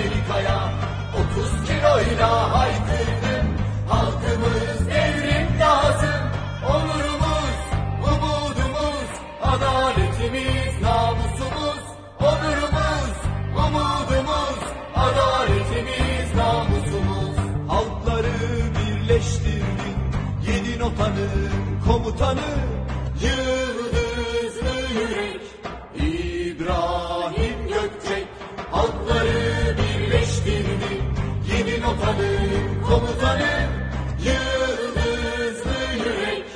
Amerika'ya 30 kiloyla haykırdım. Halkımız devrim lazım. Onurumuz, umudumuz, adaletimiz, namusumuz. Onurumuz, umudumuz, adaletimiz, namusumuz. Halkları birleştirdin, 7 notanın komutanı. Yıldızlı yürek İbrahim Gökçek. Halkları birleştirdi, 7 notanın komutanı. Yıldızlı yürek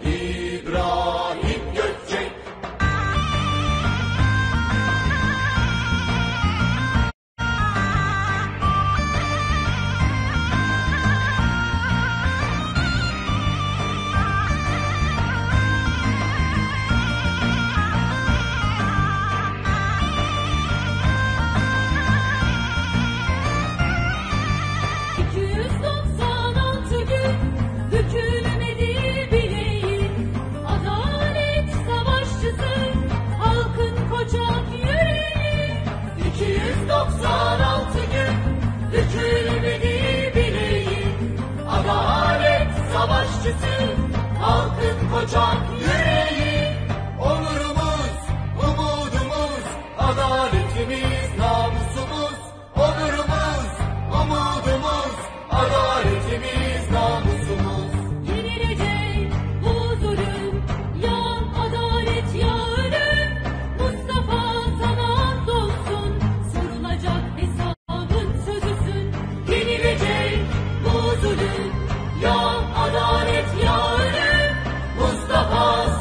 İbrahim Gökçek. Bükülmedi bileğin, adalet savaşçısı, halkın kocak yüreği. 296 gün bükülmedi bileğin, adalet savaşçısı, halkın kocak yüreği. Onurumuz, umudumuz, adaletimiz, namusumuz. Onurumuz, umudumuz, adaletimiz, namusumuz. Yenilecek bu zulüm, ya adalet ya ölüm. Mustafa sana andolsun, sorulacak hesabın sözüsün. Yenilecek bu zulüm, ya adalet ya ölüm. Mustafa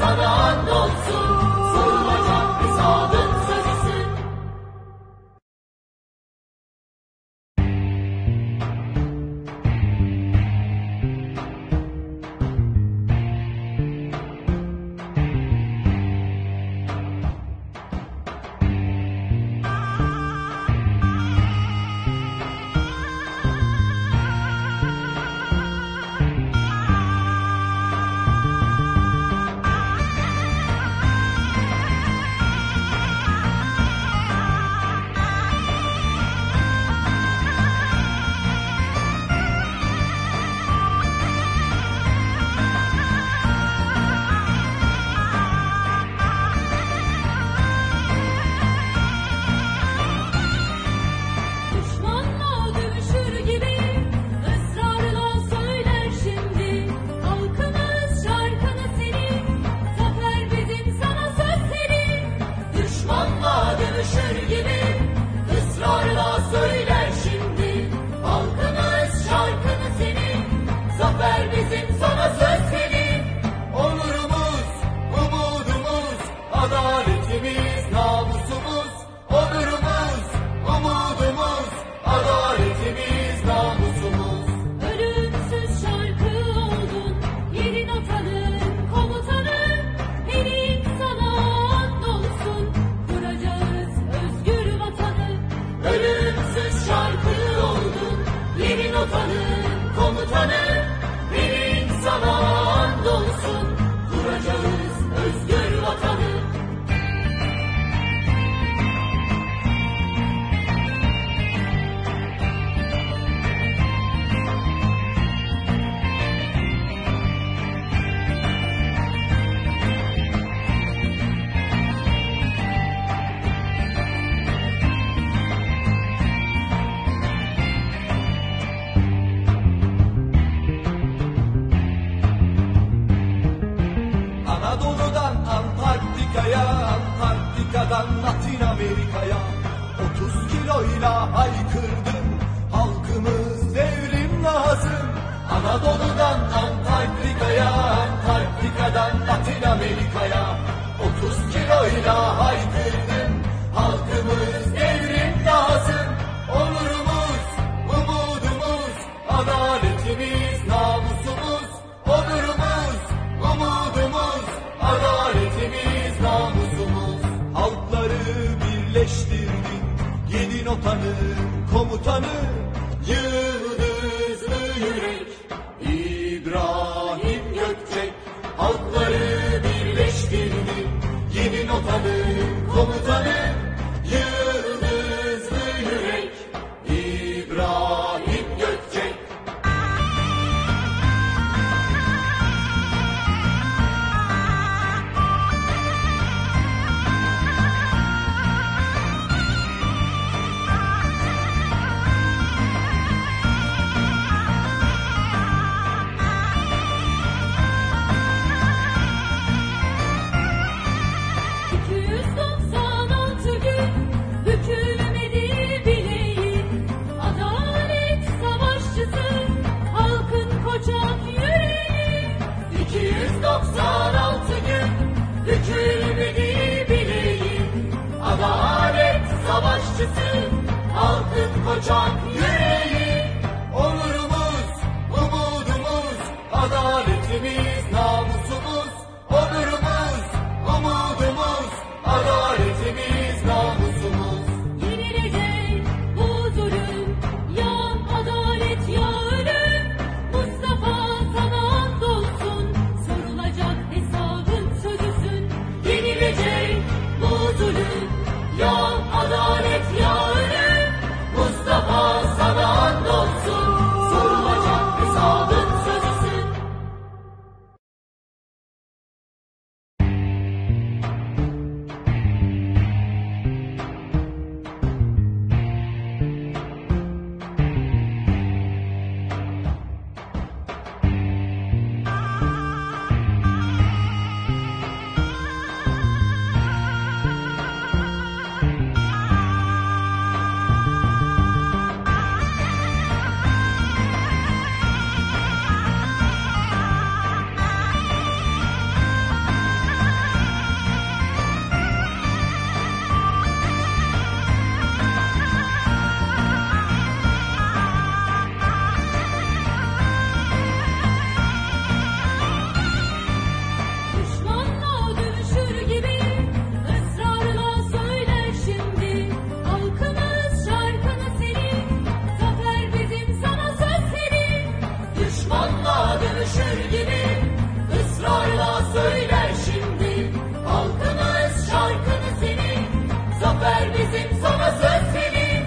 Adaletimiz namusumuz, onurumuz, umudumuz. Adaletimiz namusumuz. Yenilecek bu zulüm, ya adalet ya ölüm. Mustafa sana andolsun, sorulacak hesabın sözüsün. Yenilecek bu zulüm, ya adalet ya ölüm. Mustafa sana andolsun, sorulacak hesabın sözüsün. Düşmanla dövüşür gibi ısrarla söyler şimdi. Halkımız şarkını senin, zafer bizim sana söz senin. Düşmanla dövüşür gibi ısrarla söyler şimdi. Halkımız şarkını senin, zafer bizim sana söz senin.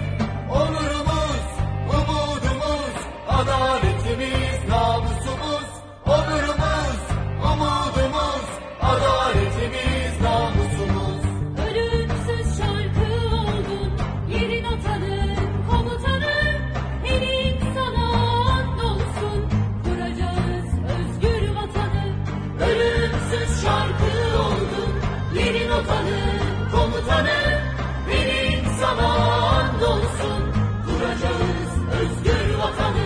Onurumuz, umudumuz, adaletimiz namusumuz. Onurumuz, umudumuz, adaletimiz namusumuz. Ölümsüz şarkı oldun, yerin atanın komutanı. Elin sana andolsun, kuracağız özgür vatanı. Ölümsüz şarkı oldun, yerin otanın komutanı. Benim sana andolsun, kuracağız özgür vatanı.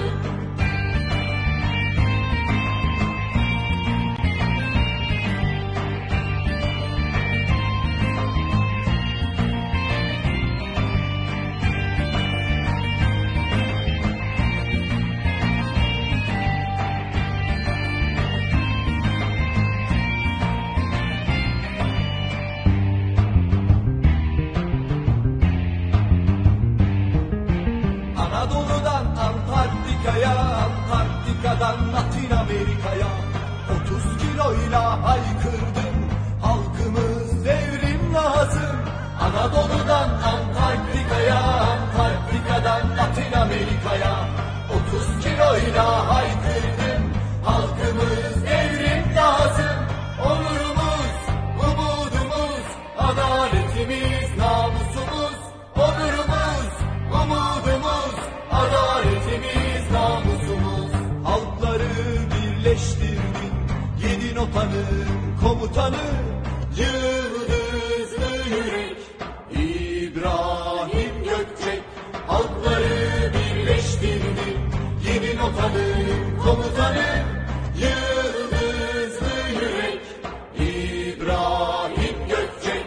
Anadolu'dan Antarktika'ya, Antarktika'dan Latin Amerika'ya 30 kiloyla haykırdım, halkımız devrim lazım. Anadolu'dan Antarktika'ya, Antarktika'dan Latin Amerika'ya 30 kiloyla haykırdım, halkımız devrim lazım. Onurumuz, umudumuz, adaletimiz namusumuz. Onurumuz, umudumuz, adaletimiz namusumuz. Halkları birleştirdin, yedin otanın komutanı. Yıldızlı yürek, İbrahim Gökçek. Halkları birleştirdin, yedin otanın komutanı. Yıldızlı yürek, İbrahim Gökçek.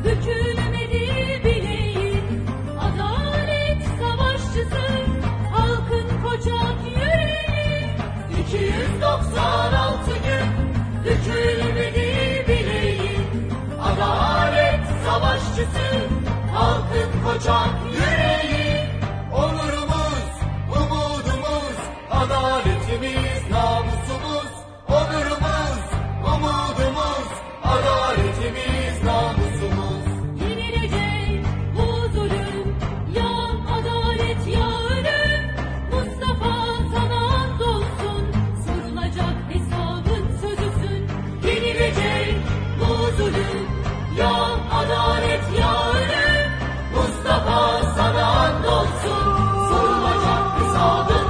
Bükülmedi bileğin, adalet savaşçısı, halkın koçak yüreği. 296 gün bükülmedi bileğin, adalet savaşçısı, halkın koçak yüreği. Onurumuz, umudumuz, adaletimiz namusumuz. Onurumuz, umudumuz, adaletimiz namusumuz. Yenilecek bu zulüm, ya adalet ya ölüm. Mustafa sana andolsun, sorulacak hesabın sözüsün. Yenilecek bu zulüm, ya adalet ya ölüm. Mustafa sana andolsun, sorulacak hesabın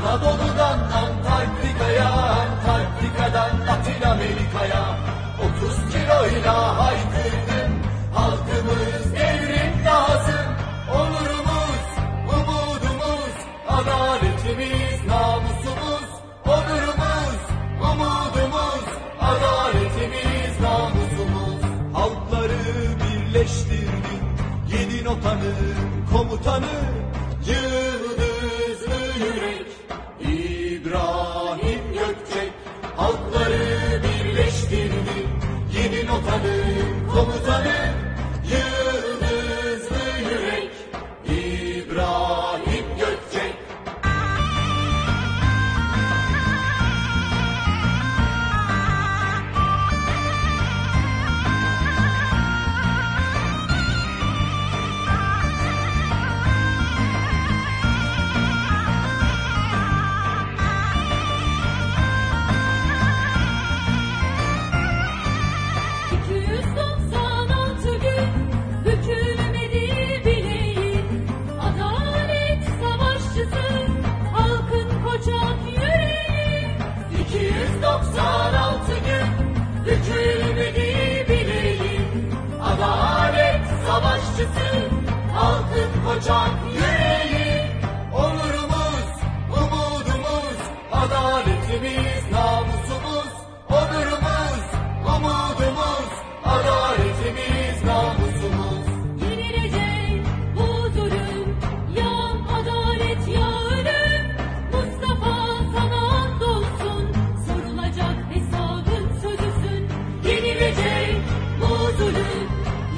Anadolu'dan Antarktika'ya, Antarktika'dan Latin Amerika'ya 30 kiloyla haykırdım, halkımız devrim lazım. Onurumuz, umudumuz, adaletimiz, namusumuz. Onurumuz, umudumuz, adaletimiz, namusumuz. Halkları birleştirdin, yedi notanın komutanı, yıldızlı yürek İbrahim Gökçek. Halkları birleştirdi, yedi notanın komutanı, yıldızlı yürek İbrahim Gökçek. Bükülmedi bileğin, adalet savaşçısı, halkın koçak yüreği. 296 gün bükülmedi bileğin, adalet savaşçısı, halkın koçak yüreği. Onurumuz, umudumuz, adaletimiz, namusumuz. Onurumuz, umudumuz, adaletimiz, namusumuz. Yenilecek bu zulüm, ya adalet ya ölüm. Mustafa sana andolsun, sorulacak hesabın sözüsün. Yenilecek bu zulüm,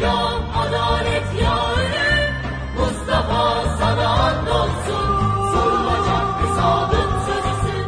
ya adalet ya ölüm. Mustafa sana andolsun, sorulacak hesabın sözüsün.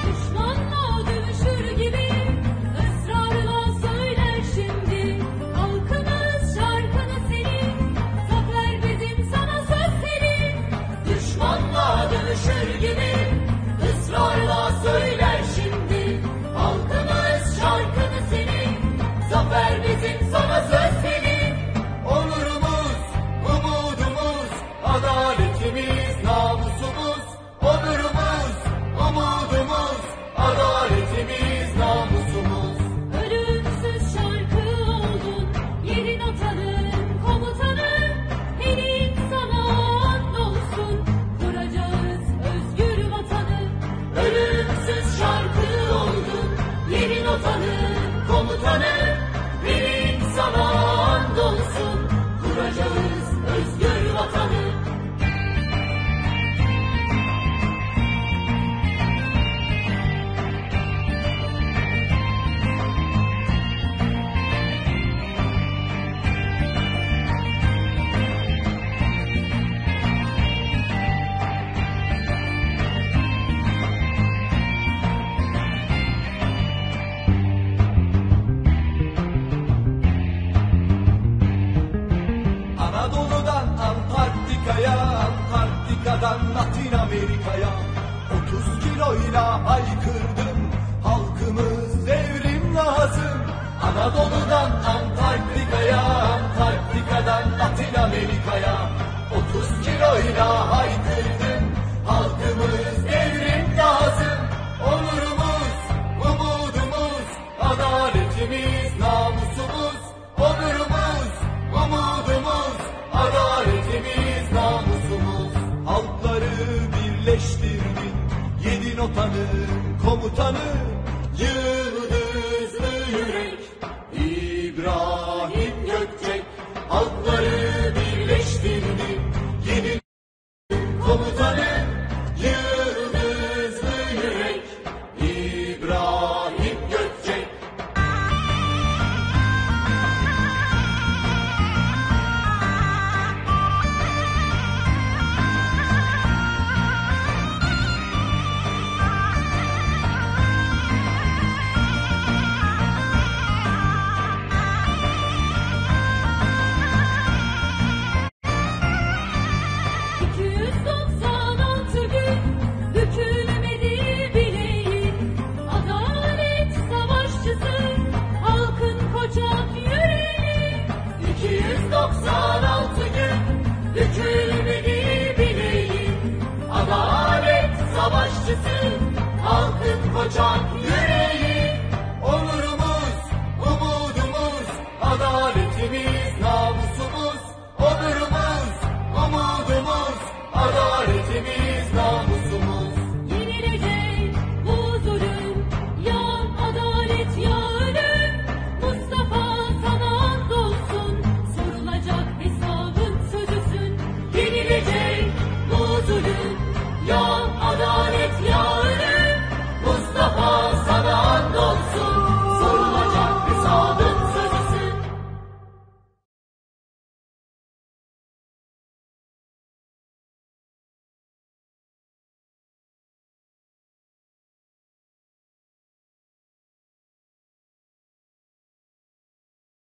Düşmanla dövüşür gibi ısrarla söyler şimdi. Halkımız şarkını senin, zafer bizim sana söz senin. Düşmanla dövüşür gibi ısrarla söyler şimdi. Halkımız şarkını senin, zafer bizim sana söz senin. Onurumuz, umudumuz, adaletimiz, namusumuz. Onurumuz, umudumuz, adaletimiz, namusumuz. Ölümsüz şarkı oldun, yedi notanın komutanı. Elin sana andolsun, kuracağız özgür vatanı. Ölümsüz şarkı oldun, yedi notanın komutanı. Verin sana andolsun, kuracağız özgür vatanı.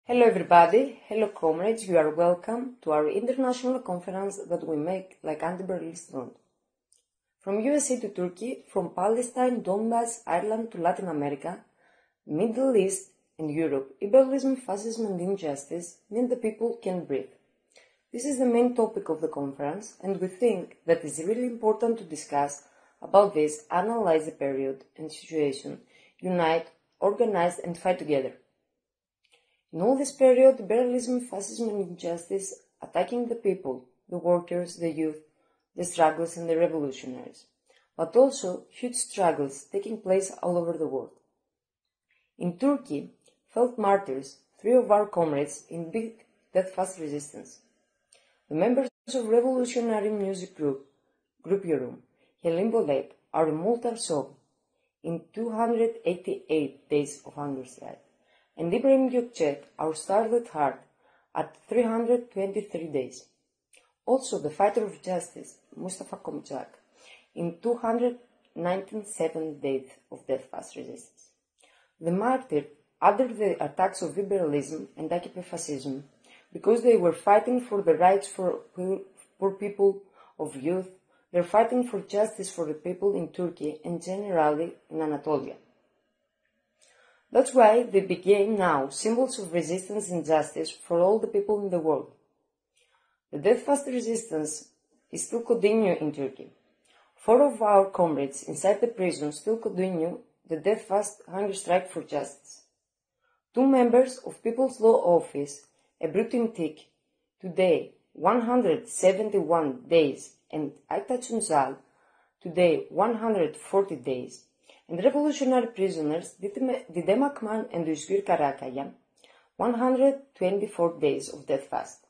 Hello everybody, hello comrades, you are welcome to our international conference that we make like anti-imperialist front. From USA to Turkey, from Palestine, Donbass, Ireland to Latin America, Middle East and Europe, imperialism, fascism and injustice mean the people can't breathe. This is the main topic of the conference, and we think that it's really important to discuss about this, analyze the period and situation, unite, organize and fight together. In all this period, imperialism, fascism and injustice attacking the people, the workers, the youth, the struggles and the revolutionaries, but also huge struggles taking place all over the world. In Turkey, felt martyrs, 3 of our comrades in big death-fast resistance. The members of revolutionary music group Yorum, Helin Bolep, our immortal soul, in 288 days of hunger strike, and Ibrahim Gökçek, our starlit heart, at 323 days. Also the fighter of justice, Mustafa Komçak, in 297 days of death-fast resistance. The martyr under the attacks of liberalism and AIF fascism because they were fighting for the rights for poor people, of youth. They're fighting for justice for the people in Turkey and generally in Anatolia. That's why they became now symbols of resistance and justice for all the people in the world. The death-fast resistance is still continuing in Turkey. 4 of our comrades inside the prison still continue the death-fast hunger strike for justice. 2 members of People's Law Office, Ebrutin Tik, today 171 days, and Aytaç Ünsal, today 140 days, and revolutionary prisoners Didem Akman and Özgür Karakaya, 124 days of death fast.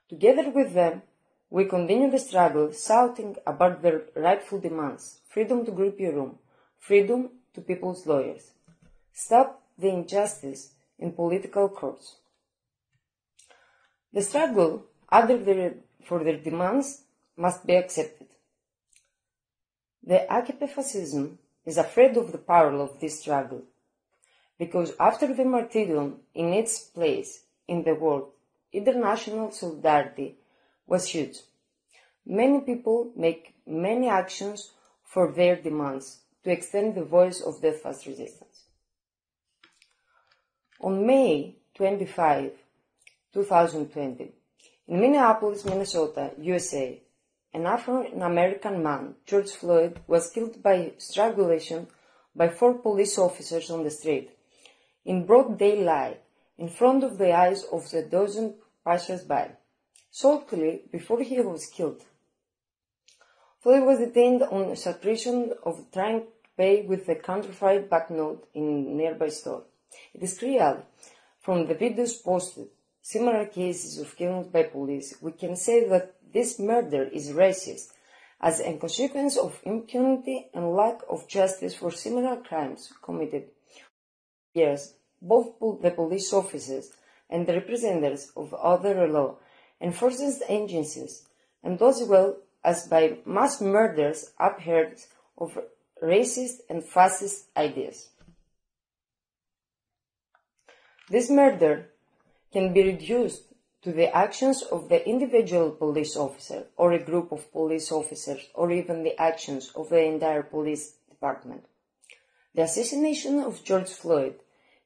Together with them, we continue the struggle, shouting about their rightful demands: freedom to Group Yorum, freedom to people's lawyers, stop the injustice in political courts. The struggle for their demands must be accepted. The AKP fascism is afraid of the power of this struggle, because after the martyrdom in its place in the world, international solidarity was huge. Many people make many actions for their demands to extend the voice of death-fast resistance. On May 25, 2020, in Minneapolis, Minnesota, USA, an African-American man, George Floyd, was killed by strangulation by 4 police officers on the street, in broad daylight, in front of the eyes of a dozen passers-by, shortly before he was killed. Floyd was detained on suspicion of trying to pay with a counterfeit banknote in a nearby store. It is clear from the videos posted, similar cases of killings by police, we can say that this murder is racist, as a consequence of impunity and lack of justice for similar crimes committed. Yes, both the police officers and the representatives of other law enforcement agencies, and as well as by mass murders uphearts of racist and fascist ideas. This murder can be reduced to the actions of the individual police officer or a group of police officers or even the actions of the entire police department. The assassination of George Floyd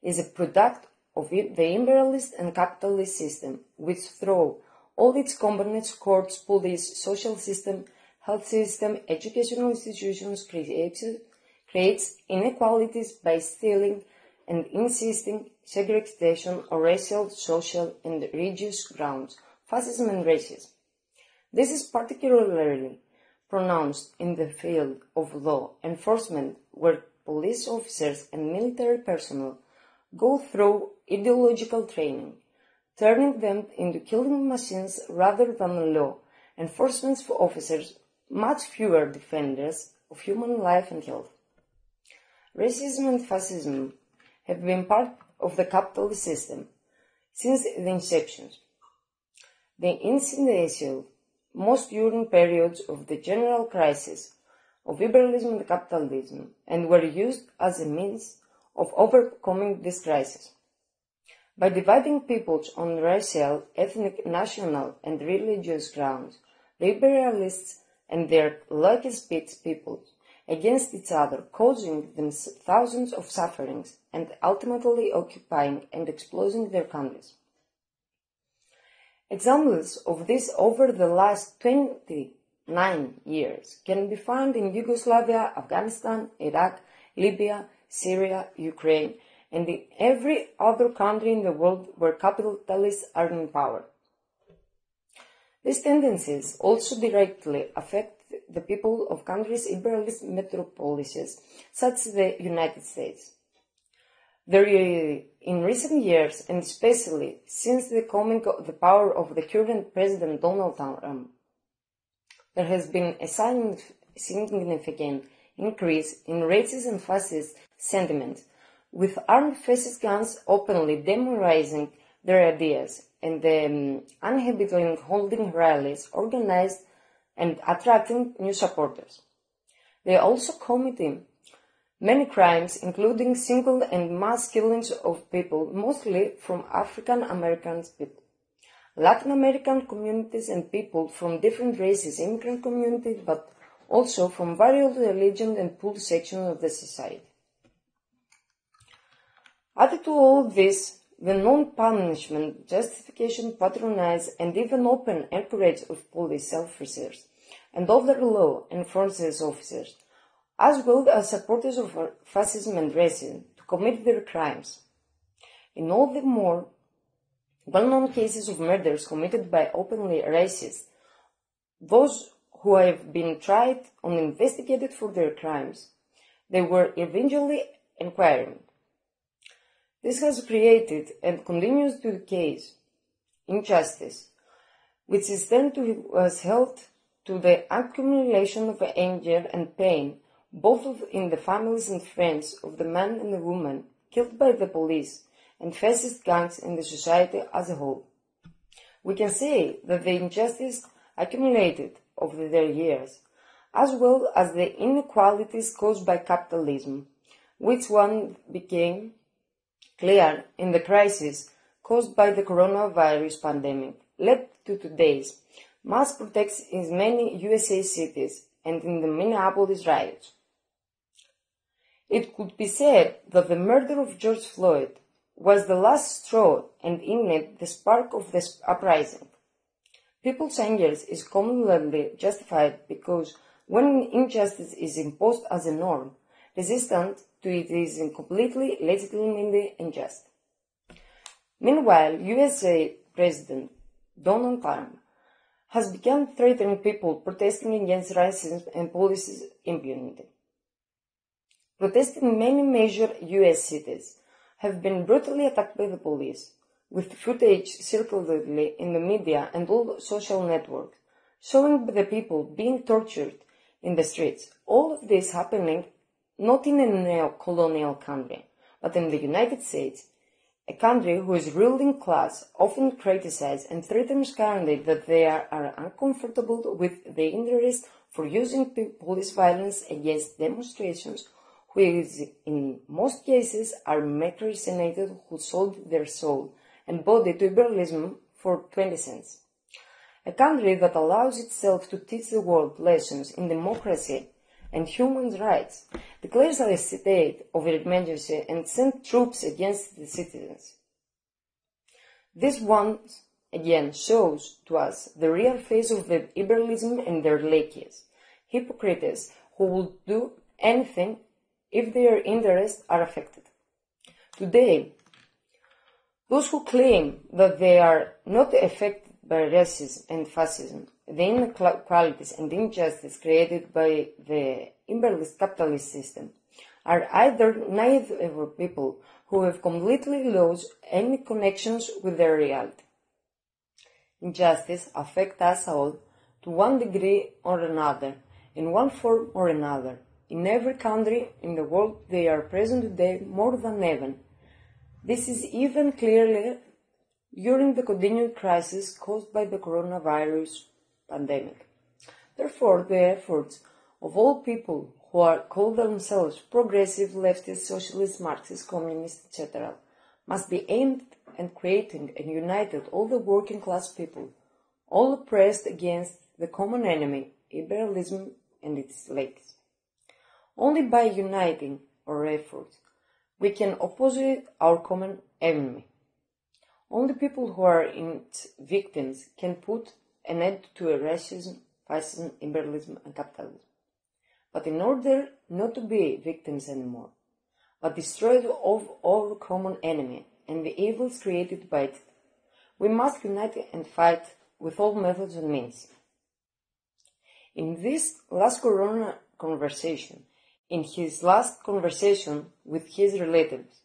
is a product of the imperialist and capitalist system, which through all its components, courts, police, social system, health system, educational institutions, creates inequalities by stealing and insisting segregation on racial, social, and religious grounds, fascism and racism. This is particularly pronounced in the field of law enforcement, where police officers and military personnel go through ideological training, turning them into killing machines rather than law enforcement officers, much fewer defenders of human life and health. Racism and fascism have been part of the capitalist system since the inception. The initial, most during periods of the general crisis of liberalism and capitalism, and were used as a means of overcoming this crisis. By dividing peoples on racial, ethnic, national, and religious grounds, the imperialists and their lucky-spit peoples against each other, causing them thousands of sufferings and ultimately occupying and exposing their countries. Examples of this over the last 29 years can be found in Yugoslavia, Afghanistan, Iraq, Libya, Syria, Ukraine, and in every other country in the world where capitalists are in power. These tendencies also directly affect the people of countries' imperialist metropolises, such as the United States. In recent years, and especially since the coming of the power of the current President Donald Trump, there has been a significant increase in racist and fascist sentiment, with armed fascist gangs openly demonizing their ideas and uninhibited holding rallies organized and attracting new supporters. They also committing many crimes, including single and mass killings of people, mostly from African American people, Latin American communities, and people from different races, immigrant communities, but also from various religions and poor sections of the society. Added to all this, the non-punishment, justification, patronage, and even open encourage of police officers and other law enforcement officers, as well as supporters of fascism and racism, to commit their crimes. In all the more well-known cases of murders committed by openly racists, those who have been tried and investigated for their crimes, they were eventually inquiring. This has created and continues to the case injustice, which is then was held to the accumulation of anger and pain, both in the families and friends of the man and the woman killed by the police and fascist gangs in the society as a whole. We can say that the injustice accumulated over their years, as well as the inequalities caused by capitalism, which one became clear in the crisis caused by the coronavirus pandemic, led to today's mass protests in many USA cities and in the Minneapolis riots. It could be said that the murder of George Floyd was the last straw and in it the spark of the uprising. People's anger is commonly justified because when injustice is imposed as a norm, resistance to it is completely legitimately unjust. Meanwhile, USA President Donald Trump has begun threatening people protesting against racism and police impunity. Protests in many major US cities have been brutally attacked by the police, with footage circulated in the media and all social networks, showing the people being tortured in the streets. All of this happening not in a neo-colonial country, but in the United States, a country whose ruling class often criticizes and threatens currently that they are uncomfortable with the interest for using police violence against demonstrations, which in most cases are mercenaries who sold their soul and body to liberalism for 20 cents. A country that allows itself to teach the world lessons in democracy and human rights, declares a state of emergency and sends troops against the citizens. This once again shows to us the real face of the liberalism and their lackeys, hypocrites who will do anything if their interests are affected. Today, those who claim that they are not affected by racism and fascism, the inequalities and injustice created by the imperialist capitalist system, are either naive people who have completely lost any connections with their reality. Injustice affects us all to one degree or another, in one form or another. In every country in the world they are present today more than ever. This is even clearer during the continued crisis caused by the coronavirus pandemic. Therefore, the efforts of all people who call themselves progressive, leftist, socialist, Marxist, communist, etc., must be aimed and creating and united all the working class people, all oppressed against the common enemy, imperialism and its legs. Only by uniting our efforts, we can oppose our common enemy. Only people who are its victims can put an end to racism, fascism, imperialism and capitalism. But in order not to be victims anymore, but destroyed of our common enemy and the evils created by it, we must unite and fight with all methods and means. In this last Corona conversation, in his last conversation with his relatives,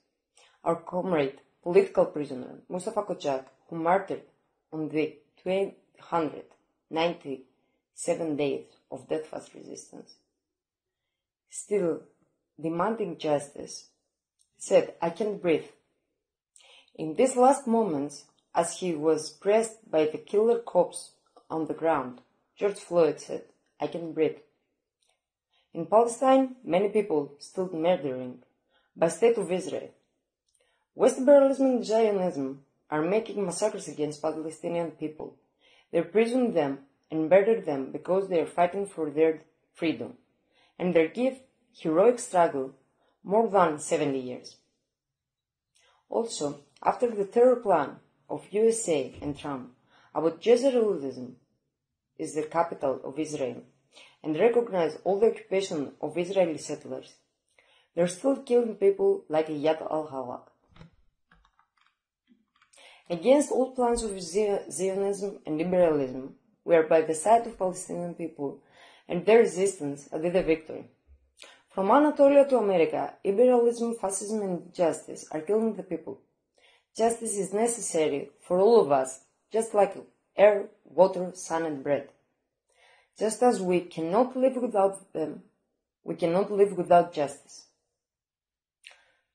our comrade, political prisoner, Mustafa Kochak, who martyred on the 297 days of death-fast resistance, still demanding justice, said, "I can't breathe." In these last moments, as he was pressed by the killer cops on the ground, George Floyd said, "I can't breathe." In Palestine, many people still murdering by State of Israel. West imperialism and Zionism are making massacres against Palestinian people. They imprison them and murder them because they are fighting for their freedom, and they give heroic struggle more than 70 years. Also, after the terror plan of USA and Trump about Jerusalem is the capital of Israel and recognize all the occupation of Israeli settlers, they're still killing people like Yad al-Halak. Against all plans of Zionism and liberalism, we are by the side of Palestinian people and their resistance until the victory. From Anatolia to America, imperialism, fascism and justice are killing the people. Justice is necessary for all of us, just like air, water, sun and bread. Just as we cannot live without them, we cannot live without justice.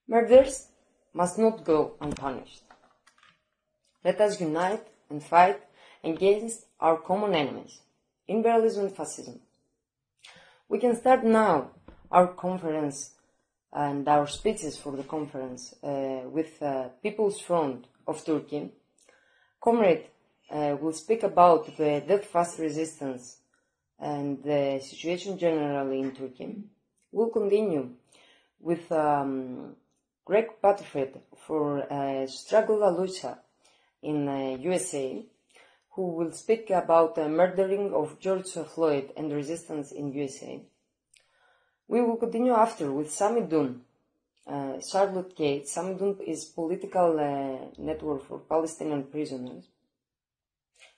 Murders must not go unpunished. Let us unite and fight against our common enemies, imperialism and fascism. We can start now our conference and our speeches for the conference with People's Front of Turkey. Comrade will speak about the death-fast resistance and the situation generally in Turkey. We'll continue with Greg Butterfield for Struggle Alusa in USA, who will speak about the murdering of George Floyd and the resistance in USA. We will continue after with Sami Dun, Charlotte Kate. Sami Dun is political network for Palestinian prisoners.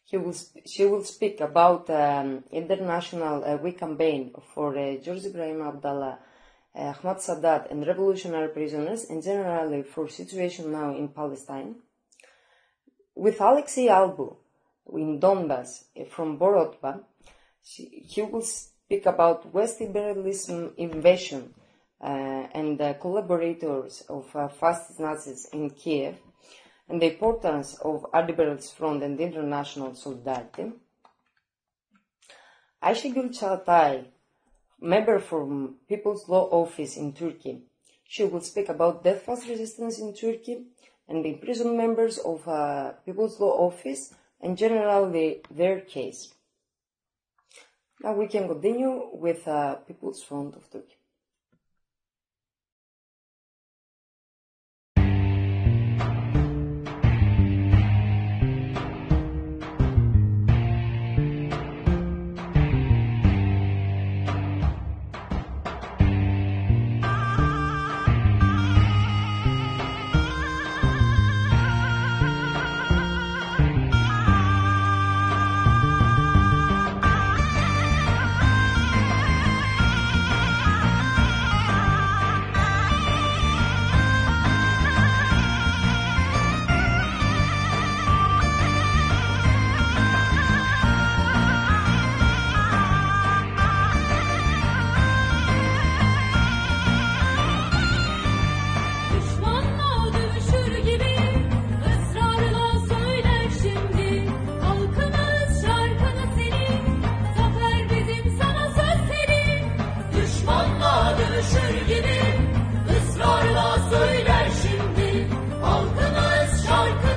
She will speak about international week campaign for George Ibrahim Abdallah, Ahmad Sadat and revolutionary prisoners, and generally for situation now in Palestine. With Alexei Albu in Donbass from Borodba, he will speak about West imperialism invasion and collaborators of fascist Nazis in Kiev, and the importance of Liberals Front and international solidarity. Ayşegül Çağatay, member from People's Law Office in Turkey, she will speak about death-fast resistance in Turkey and the imprisoned members of People's Law Office and generally their case. Now we can continue with People's Front of Turkey. Düşmanla dövüşür gibi ısrarla söyler şimdi. Halkımız şarkını senin, zafer bizim sana söz senin. Düşmanla dövüşür gibi ısrarla söyler şimdi. Halkımız şarkı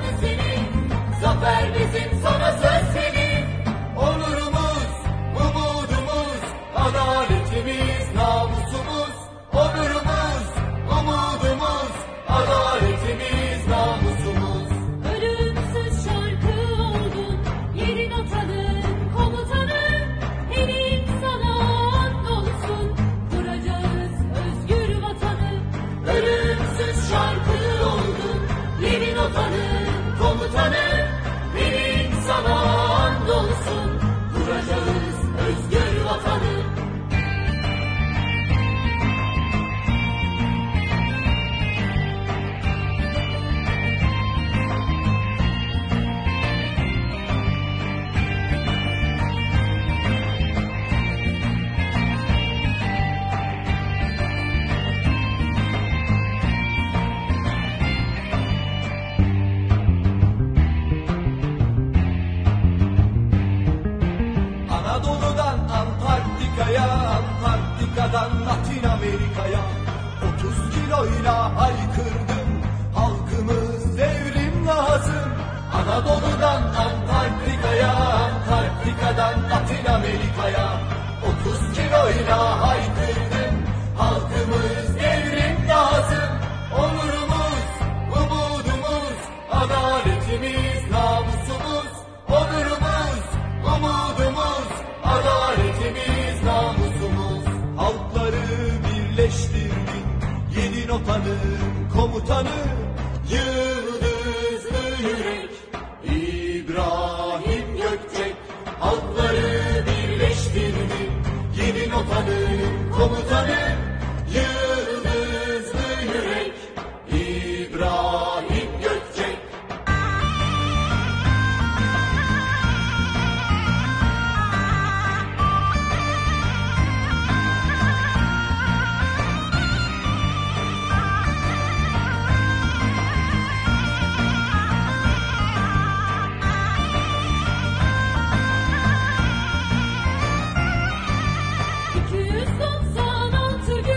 Afrika'dan Latin Amerika'ya 30 kiloyla haykırdım. Halkımız devrim lazım. Onurumuz, umudumuz, adaletimiz, namusumuz. Onurumuz, umudumuz, adaletimiz, namusumuz. Halkları birleştirdin, yedi notanın komutanı. Yıldızlı yürek, İbrahim Gökçek. Halkları birleştirdin, yedi notanın komutanı. Yıldızlı yürek, İbrahim Gökçek. ...296 gün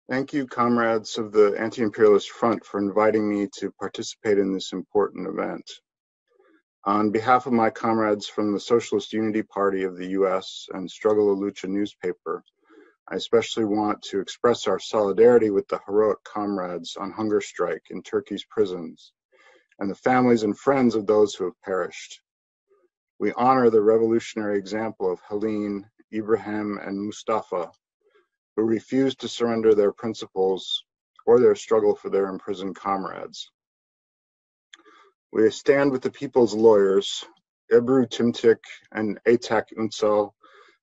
Thank you, comrades of the Anti-Imperialist Front, for inviting me to participate in this important event. On behalf of my comrades from the Socialist Unity Party of the U.S. and Struggle of Lucha newspaper, I especially want to express our solidarity with the heroic comrades on hunger strike in Turkey's prisons and the families and friends of those who have perished. We honor the revolutionary example of Helene, Ibrahim, and Mustafa, who refused to surrender their principles or their struggle for their imprisoned comrades. We stand with the people's lawyers, Ebru Timtik and Aytak Ünsal,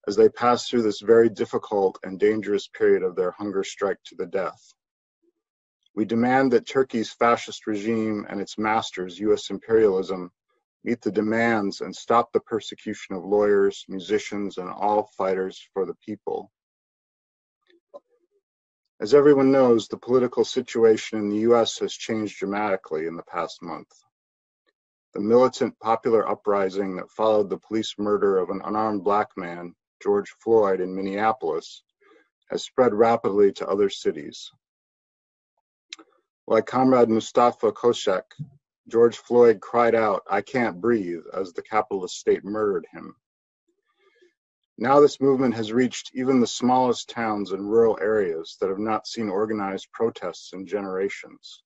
as they pass through this very difficult and dangerous period of their hunger strike to the death. We demand that Turkey's fascist regime and its masters, U.S. imperialism, meet the demands and stop the persecution of lawyers, musicians, and all fighters for the people. As everyone knows, the political situation in the U.S. has changed dramatically in the past month. The militant popular uprising that followed the police murder of an unarmed black man, George Floyd, in Minneapolis, has spread rapidly to other cities. Like Comrade Mustafa Koshek, George Floyd cried out, "I can't breathe," as the capitalist state murdered him. Now this movement has reached even the smallest towns and rural areas that have not seen organized protests in generations.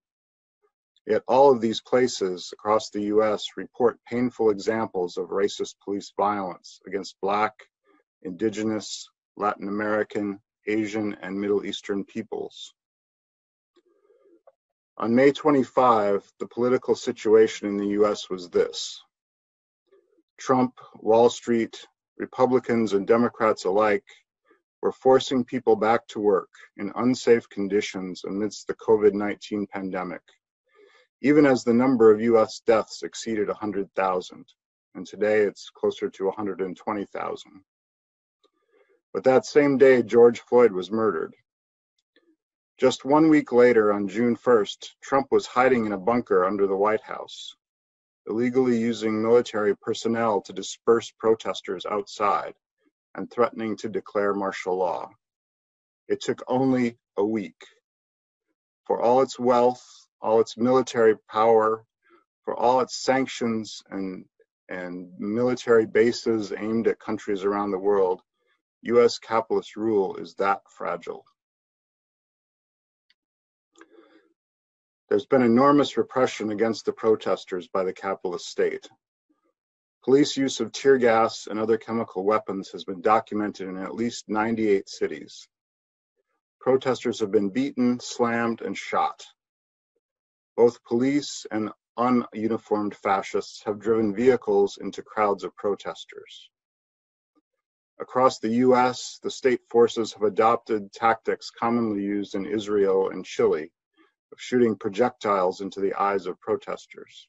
Yet all of these places across the U.S. report painful examples of racist police violence against Black, Indigenous, Latin American, Asian, and Middle Eastern peoples. On May 25, the political situation in the U.S. was this. Trump, Wall Street, Republicans and Democrats alike were forcing people back to work in unsafe conditions amidst the COVID-19 pandemic, even as the number of U.S. deaths exceeded 100,000, and today it's closer to 120,000. But that same day, George Floyd was murdered. Just 1 week later, on June 1st, Trump was hiding in a bunker under the White House, illegally using military personnel to disperse protesters outside and threatening to declare martial law. It took only a week. For all its wealth, all its military power, for all its sanctions and military bases aimed at countries around the world, U.S. capitalist rule is that fragile. There's been enormous repression against the protesters by the capitalist state. Police use of tear gas and other chemical weapons has been documented in at least 98 cities. Protesters have been beaten, slammed, and shot. Both police and ununiformed fascists have driven vehicles into crowds of protesters. Across the U.S., the state forces have adopted tactics commonly used in Israel and Chile, of shooting projectiles into the eyes of protesters.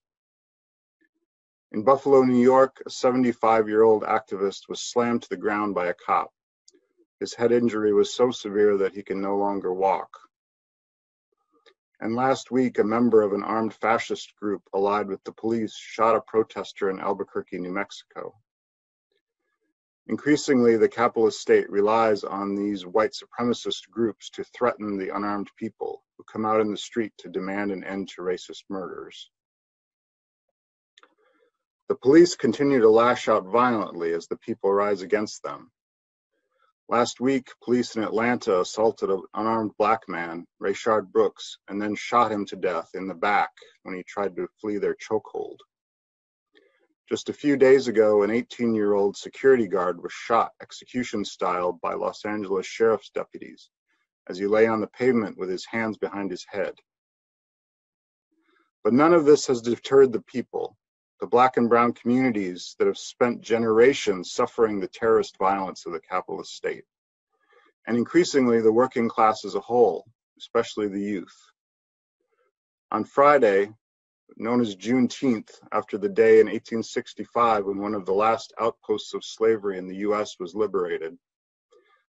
In Buffalo, New York, a 75-year-old activist was slammed to the ground by a cop. His head injury was so severe that he can no longer walk. And last week, a member of an armed fascist group allied with the police shot a protester in Albuquerque, New Mexico. Increasingly, the capitalist state relies on these white supremacist groups to threaten the unarmed people who come out in the street to demand an end to racist murders. The police continue to lash out violently as the people rise against them. Last week, police in Atlanta assaulted an unarmed black man, Rayshard Brooks, and then shot him to death in the back when he tried to flee their chokehold. Just a few days ago, an 18-year-old security guard was shot execution-style by Los Angeles sheriff's deputies as he lay on the pavement with his hands behind his head. But none of this has deterred the people, the Black and brown communities that have spent generations suffering the terrorist violence of the capitalist state, and increasingly the working class as a whole, especially the youth. On Friday, known as Juneteenth, after the day in 1865 when one of the last outposts of slavery in the U.S. was liberated,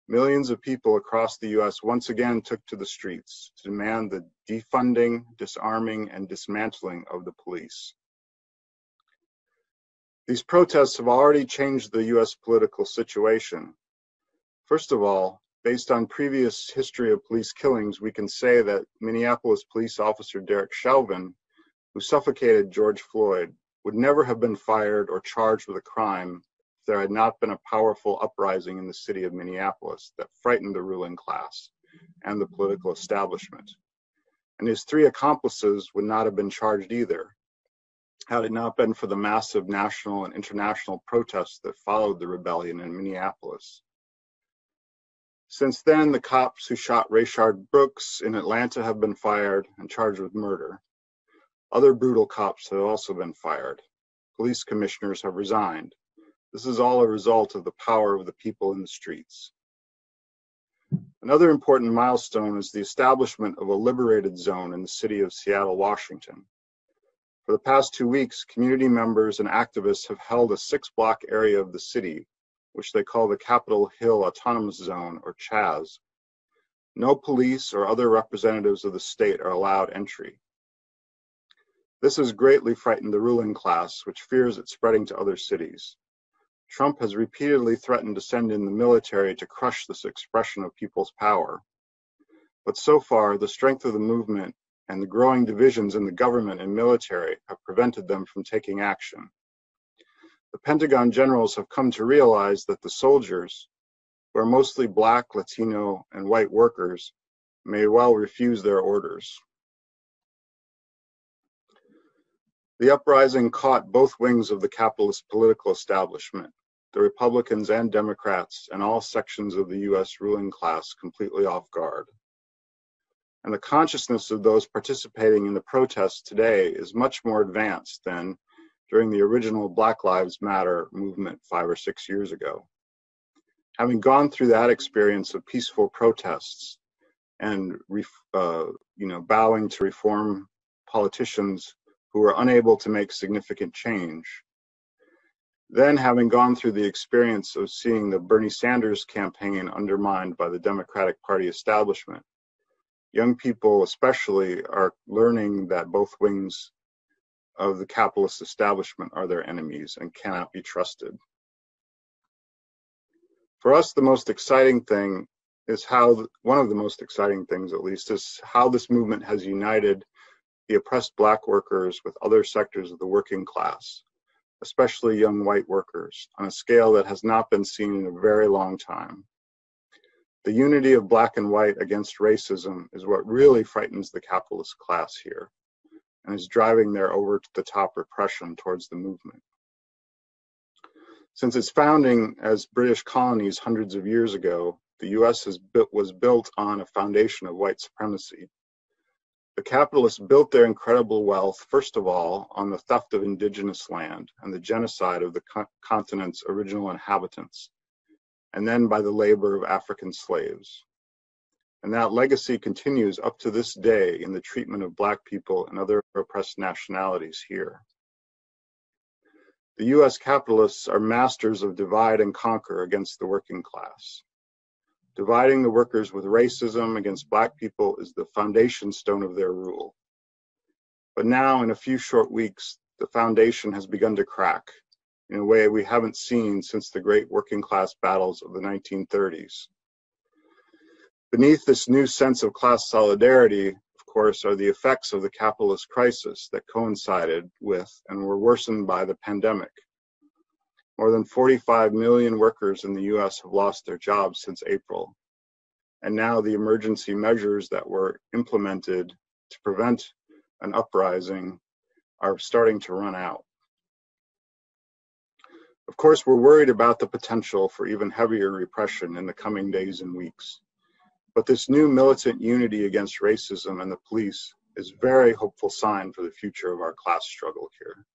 millions of people across the U.S. once again took to the streets to demand the defunding, disarming, and dismantling of the police. These protests have already changed the U.S. political situation. First of all, Based on previous history of police killings, we can say that Minneapolis police officer Derek Chauvin, who suffocated George Floyd, would never have been fired or charged with a crime if there had not been a powerful uprising in the city of Minneapolis that frightened the ruling class and the political establishment. And his 3 accomplices would not have been charged either, had it not been for the massive national and international protests that followed the rebellion in Minneapolis. Since then, the cops who shot Rayshard Brooks in Atlanta have been fired and charged with murder. Other brutal cops have also been fired. Police commissioners have resigned. This is all a result of the power of the people in the streets. Another important milestone is the establishment of a liberated zone in the city of Seattle, Washington. For the past 2 weeks, community members and activists have held a 6-block area of the city, which they call the Capitol Hill Autonomous Zone, or CHAZ. No police or other representatives of the state are allowed entry. This has greatly frightened the ruling class, which fears it spreading to other cities. Trump has repeatedly threatened to send in the military to crush this expression of people's power. But so far, the strength of the movement and the growing divisions in the government and military have prevented them from taking action. The Pentagon generals have come to realize that the soldiers, who are mostly Black, Latino, and white workers, may well refuse their orders. The uprising caught both wings of the capitalist political establishment, the Republicans and Democrats, and all sections of the U.S. ruling class completely off guard. And the consciousness of those participating in the protests today is much more advanced than during the original Black Lives Matter movement 5 or 6 years ago. Having gone through that experience of peaceful protests and bowing to reform politicians who were unable to make significant change, then having gone through the experience of seeing the Bernie Sanders campaign undermined by the Democratic Party establishment, young people especially are learning that both wings of the capitalist establishment are their enemies and cannot be trusted. For us, the most exciting thing is one of the most exciting things at least, is how this movement has united the oppressed Black workers with other sectors of the working class, especially young white workers, on a scale that has not been seen in a very long time. The unity of Black and white against racism is what really frightens the capitalist class here and is driving their over-the-top repression towards the movement. Since its founding as British colonies hundreds of years ago, the U.S. was built on a foundation of white supremacy. The capitalists built their incredible wealth, first of all, on the theft of indigenous land and the genocide of the continent's original inhabitants, and then by the labor of African slaves. And that legacy continues up to this day in the treatment of Black people and other oppressed nationalities here. The U.S. capitalists are masters of divide and conquer against the working class. Dividing the workers with racism against Black people is the foundation stone of their rule. But now, in a few short weeks, the foundation has begun to crack in a way we haven't seen since the great working class battles of the 1930s. Beneath this new sense of class solidarity, of course, are the effects of the capitalist crisis that coincided with and were worsened by the pandemic. More than 45 million workers in the U.S. have lost their jobs since April. And now the emergency measures that were implemented to prevent an uprising are starting to run out. Of course, we're worried about the potential for even heavier repression in the coming days and weeks. But this new militant unity against racism and the police is a very hopeful sign for the future of our class struggle here.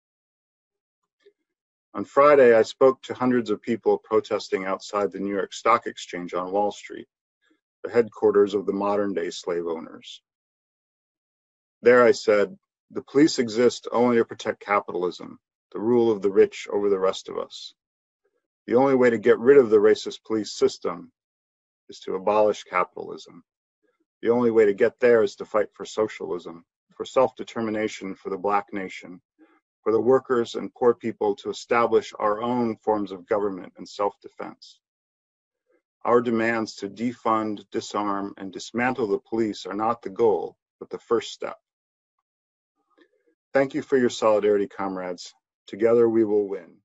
On Friday, I spoke to hundreds of people protesting outside the New York Stock Exchange on Wall Street, the headquarters of the modern-day slave owners. There I said, the police exist only to protect capitalism, the rule of the rich over the rest of us. The only way to get rid of the racist police system is to abolish capitalism. The only way to get there is to fight for socialism, for self-determination for the Black nation, for the workers and poor people to establish our own forms of government and self-defense. Our demands to defund, disarm, and dismantle the police are not the goal, but the first step. Thank you for your solidarity, comrades. Together we will win.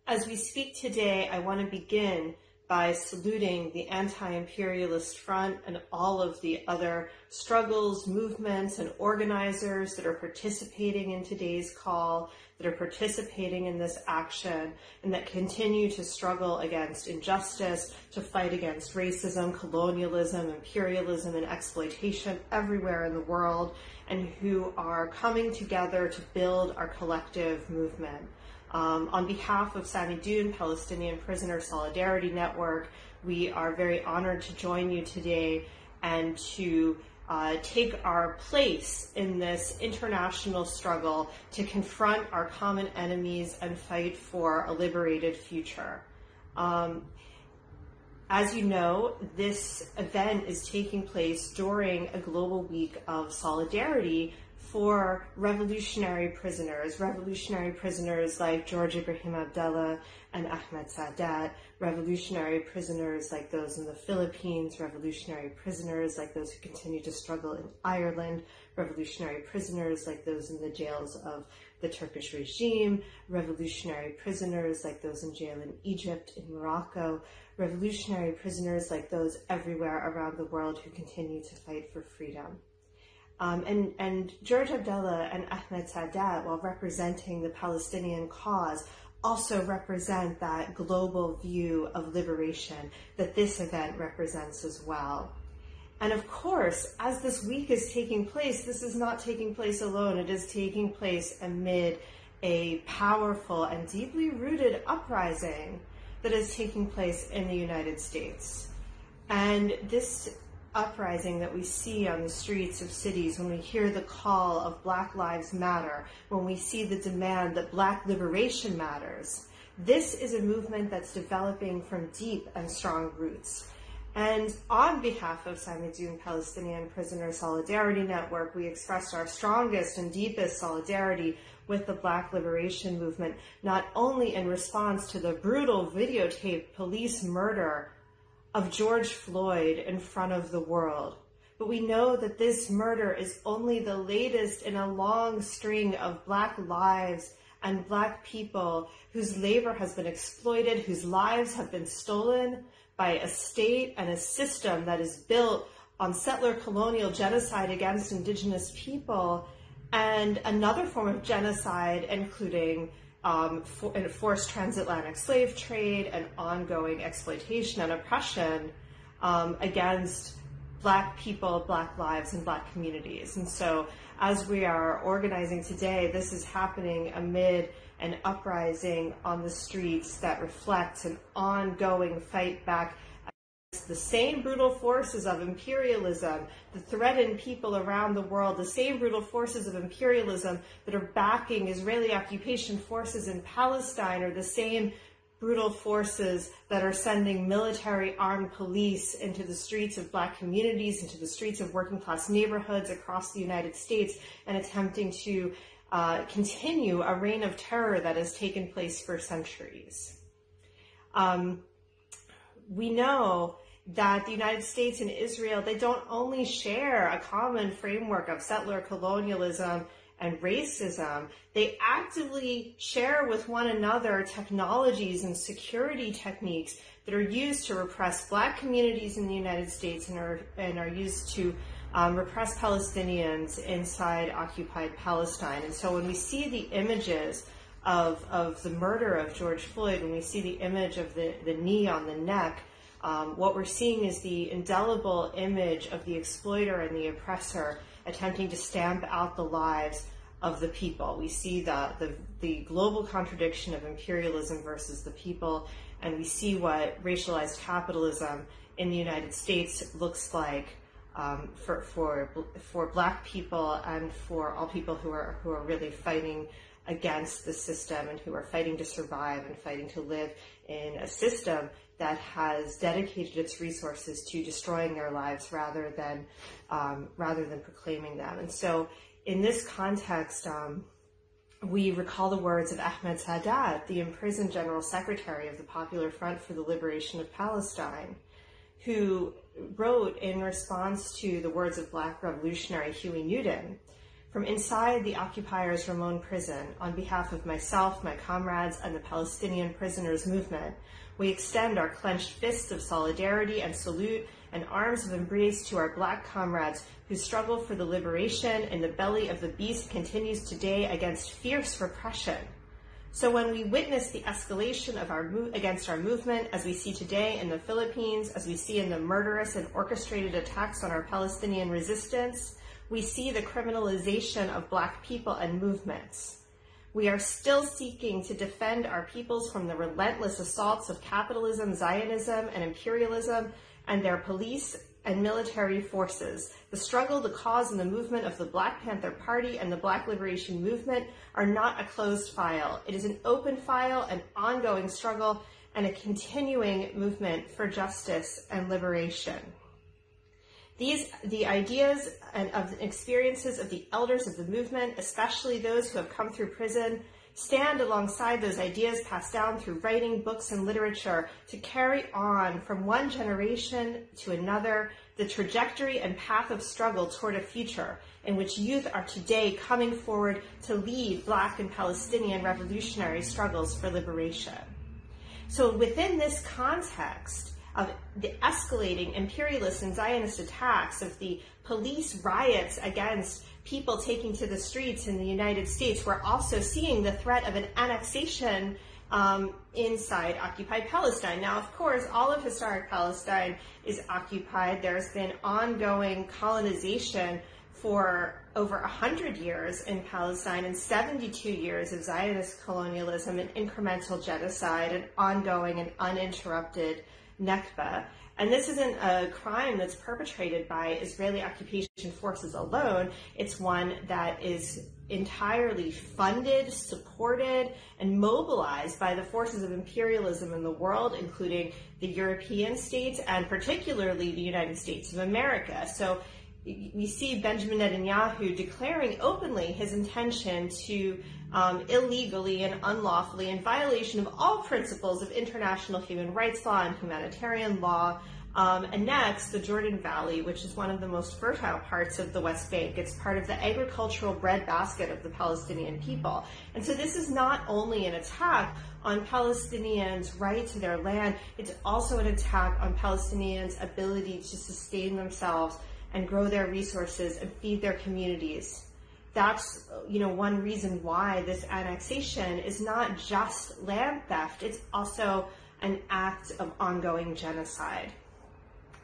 As we speak today, I want to begin by saluting the anti-imperialist front and all of the other struggles, movements, and organizers that are participating in today's call, that are participating in this action, and that continue to struggle against injustice, to fight against racism, colonialism, imperialism, and exploitation everywhere in the world, and who are coming together to build our collective movement. On behalf of Sami Doon Palestinian Prisoner Solidarity Network, we are very honored to join you today and to take our place in this international struggle to confront our common enemies and fight for a liberated future. As you know, this event is taking place during a global week of solidarity for revolutionary prisoners like George Ibrahim Abdallah and Ahmed Sadat, revolutionary prisoners like those in the Philippines, revolutionary prisoners like those who continue to struggle in Ireland, revolutionary prisoners like those in the jails of the Turkish regime, revolutionary prisoners like those in jail in Egypt, in Morocco, revolutionary prisoners like those everywhere around the world who continue to fight for freedom. And George Abdallah and Ahmed Sadat, while representing the Palestinian cause, also represent that global view of liberation that this event represents as well. And of course, as this week is taking place, this is not taking place alone. It is taking place amid a powerful and deeply rooted uprising that is taking place in the United States. And this uprising that we see on the streets of cities, when we hear the call of Black Lives Matter, when we see the demand that Black liberation matters, this is a movement that's developing from deep and strong roots. And on behalf of Sami Doon Palestinian Prisoner Solidarity Network, we expressed our strongest and deepest solidarity with the Black liberation movement, not only in response to the brutal videotaped police murder of George Floyd in front of the world, but we know that this murder is only the latest in a long string of Black lives and Black people whose labor has been exploited, whose lives have been stolen by a state and a system that is built on settler colonial genocide against Indigenous people, and another form of genocide, including forced transatlantic slave trade and ongoing exploitation and oppression against Black people, Black lives, and Black communities. And so as we are organizing today, this is happening amid an uprising on the streets that reflects an ongoing fight back against the same brutal forces of imperialism that threaten people around the world, the same brutal forces of imperialism that are backing Israeli occupation forces in Palestine, or the same brutal forces that are sending military armed police into the streets of Black communities, into the streets of working class neighborhoods across the United States, and attempting to continue a reign of terror that has taken place for centuries. We know that the United States and Israel, they don't only share a common framework of settler colonialism and racism, they actively share with one another technologies and security techniques that are used to repress Black communities in the United States and are used to repress Palestinians inside occupied Palestine. And so when we see the images of the murder of George Floyd, when we see the image of the knee on the neck, what we're seeing is the indelible image of the exploiter and the oppressor attempting to stamp out the lives of the people. We see the global contradiction of imperialism versus the people, and we see what racialized capitalism in the United States looks like for Black people and for all people who are really fighting against the system and who are fighting to survive and fighting to live in a system that has dedicated its resources to destroying their lives rather than proclaiming them. And so in this context, we recall the words of Ahmed Sadat, the imprisoned General Secretary of the Popular Front for the Liberation of Palestine, who wrote in response to the words of Black revolutionary Huey Newton, "From inside the occupier's Ramon prison, on behalf of myself, my comrades, and the Palestinian prisoners movement, we extend our clenched fists of solidarity and salute and arms of embrace to our Black comrades whose struggle for the liberation in the belly of the beast continues today against fierce repression. So when we witness the escalation of against our movement, as we see today in the Philippines, as we see in the murderous and orchestrated attacks on our Palestinian resistance, we see the criminalization of Black people and movements. We are still seeking to defend our peoples from the relentless assaults of capitalism, Zionism, and imperialism, and their police and military forces. The struggle, the cause, and the movement of the Black Panther Party and the Black Liberation Movement are not a closed file. It is an open file, an ongoing struggle, and a continuing movement for justice and liberation. The ideas and of the experiences of the elders of the movement, especially those who have come through prison, stand alongside those ideas passed down through writing, books, and literature to carry on from one generation to another the trajectory and path of struggle toward a future in which youth are today coming forward to lead Black and Palestinian revolutionary struggles for liberation. So within this context of the escalating imperialist and Zionist attacks, of the police riots against people taking to the streets in the United States, we're also seeing the threat of an annexation inside occupied Palestine. Now, of course, all of historic Palestine is occupied. There's been ongoing colonization for over 100 years in Palestine and 72 years of Zionist colonialism and incremental genocide and ongoing and uninterrupted Nakba. And this isn't a crime that's perpetrated by Israeli occupation forces alone. It's one that is entirely funded, supported, and mobilized by the forces of imperialism in the world, including the European states and particularly the United States of America. So we see Benjamin Netanyahu declaring openly his intention to illegally and unlawfully, in violation of all principles of international human rights law and humanitarian law, annex the Jordan Valley, which is one of the most fertile parts of the West Bank. It's part of the agricultural breadbasket of the Palestinian people. And so this is not only an attack on Palestinians' right to their land, it's also an attack on Palestinians' ability to sustain themselves and grow their resources and feed their communities. That's, one reason why this annexation is not just land theft, it's also an act of ongoing genocide.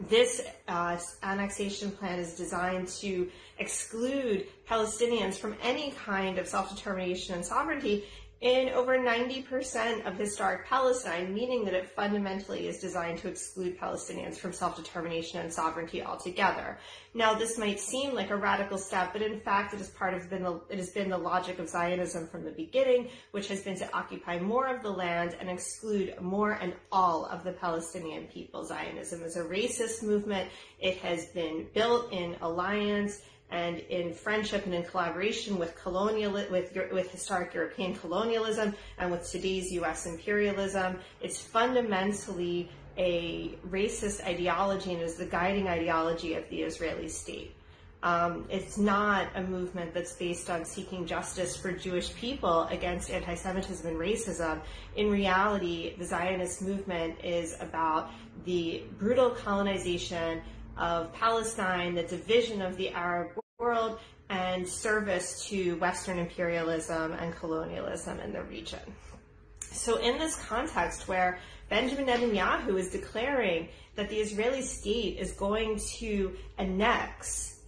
This annexation plan is designed to exclude Palestinians from any kind of self-determination and sovereignty in over 90% of historic Palestine, meaning that it fundamentally is designed to exclude Palestinians from self-determination and sovereignty altogether. Now, this might seem like a radical step, but in fact, it has been the logic of Zionism from the beginning, which has been to occupy more of the land and exclude more and all of the Palestinian people. Zionism is a racist movement. It has been built in alliance and in friendship and in collaboration with historic European colonialism and with today's U.S. imperialism. It's fundamentally a racist ideology and is the guiding ideology of the Israeli state. It's not a movement that's based on seeking justice for Jewish people against anti-Semitism and racism. In reality, the Zionist movement is about the brutal colonization of Palestine, the division of the Arab world, and service to Western imperialism and colonialism in the region. So in this context where Benjamin Netanyahu is declaring that the Israeli state is going to annex,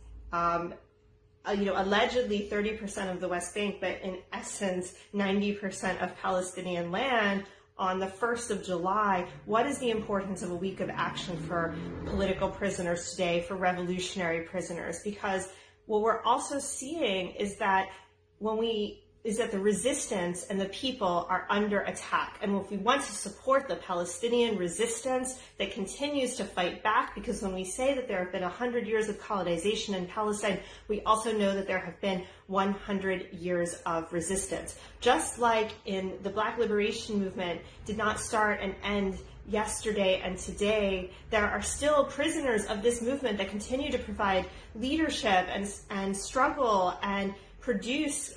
allegedly 30% of the West Bank, but in essence 90% of Palestinian land, on the 1st of July, what is the importance of a week of action for political prisoners today, for revolutionary prisoners? Because what we're also seeing is that the resistance and the people are under attack. And if we want to support the Palestinian resistance that continues to fight back, because when we say that there have been 100 years of colonization in Palestine, we also know that there have been 100 years of resistance. Just like in the Black Liberation Movement did not start and end yesterday and today, there are still prisoners of this movement that continue to provide leadership and struggle and produce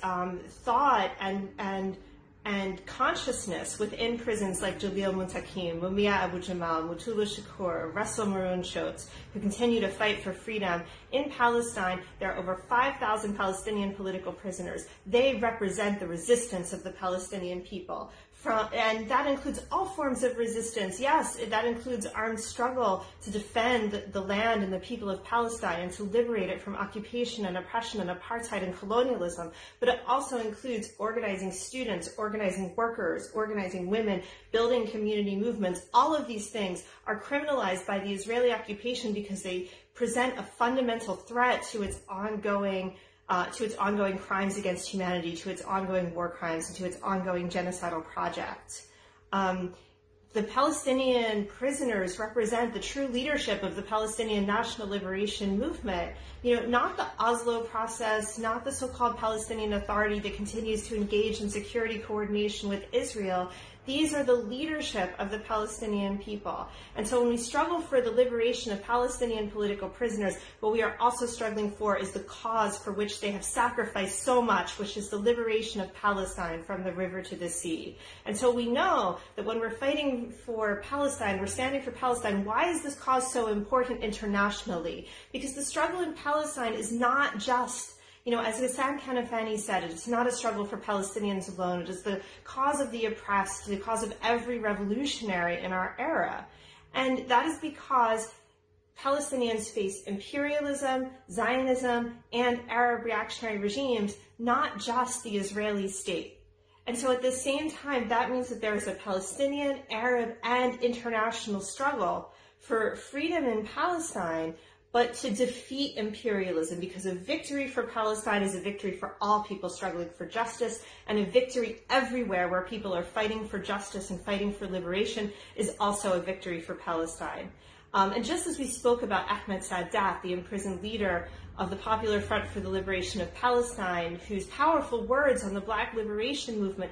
thought and consciousness within prisons like Jalil Muntakim, Mumia Abu Jamal, Mutulu Shakur, Russell Maroon Shoatz, who continue to fight for freedom. In Palestine, there are over 5,000 Palestinian political prisoners. They represent the resistance of the Palestinian people. And that includes all forms of resistance. Yes, that includes armed struggle to defend the land and the people of Palestine and to liberate it from occupation and oppression and apartheid and colonialism. But it also includes organizing students, organizing workers, organizing women, building community movements. All of these things are criminalized by the Israeli occupation because they present a fundamental threat to its ongoing crimes against humanity, to its ongoing war crimes, and to its ongoing genocidal project. The Palestinian prisoners represent the true leadership of the Palestinian National Liberation Movement. Not the Oslo process, not the so-called Palestinian Authority that continues to engage in security coordination with Israel. These are the leadership of the Palestinian people. And so when we struggle for the liberation of Palestinian political prisoners, what we are also struggling for is the cause for which they have sacrificed so much, which is the liberation of Palestine from the river to the sea. And so we know that when we're fighting for Palestine, we're standing for Palestine. Why is this cause so important internationally? Because the struggle in Palestine is not just, as Ghassan Kanafani said, it's not a struggle for Palestinians alone. It is the cause of the oppressed, the cause of every revolutionary in our era. And that is because Palestinians face imperialism, Zionism, and Arab reactionary regimes, not just the Israeli state. And so at the same time, that means that there is a Palestinian, Arab, and international struggle for freedom in Palestine, but to defeat imperialism, because a victory for Palestine is a victory for all people struggling for justice, and a victory everywhere where people are fighting for justice and fighting for liberation is also a victory for Palestine. And just as we spoke about Ahmed Sadat, the imprisoned leader of the Popular Front for the Liberation of Palestine, whose powerful words on the Black liberation movement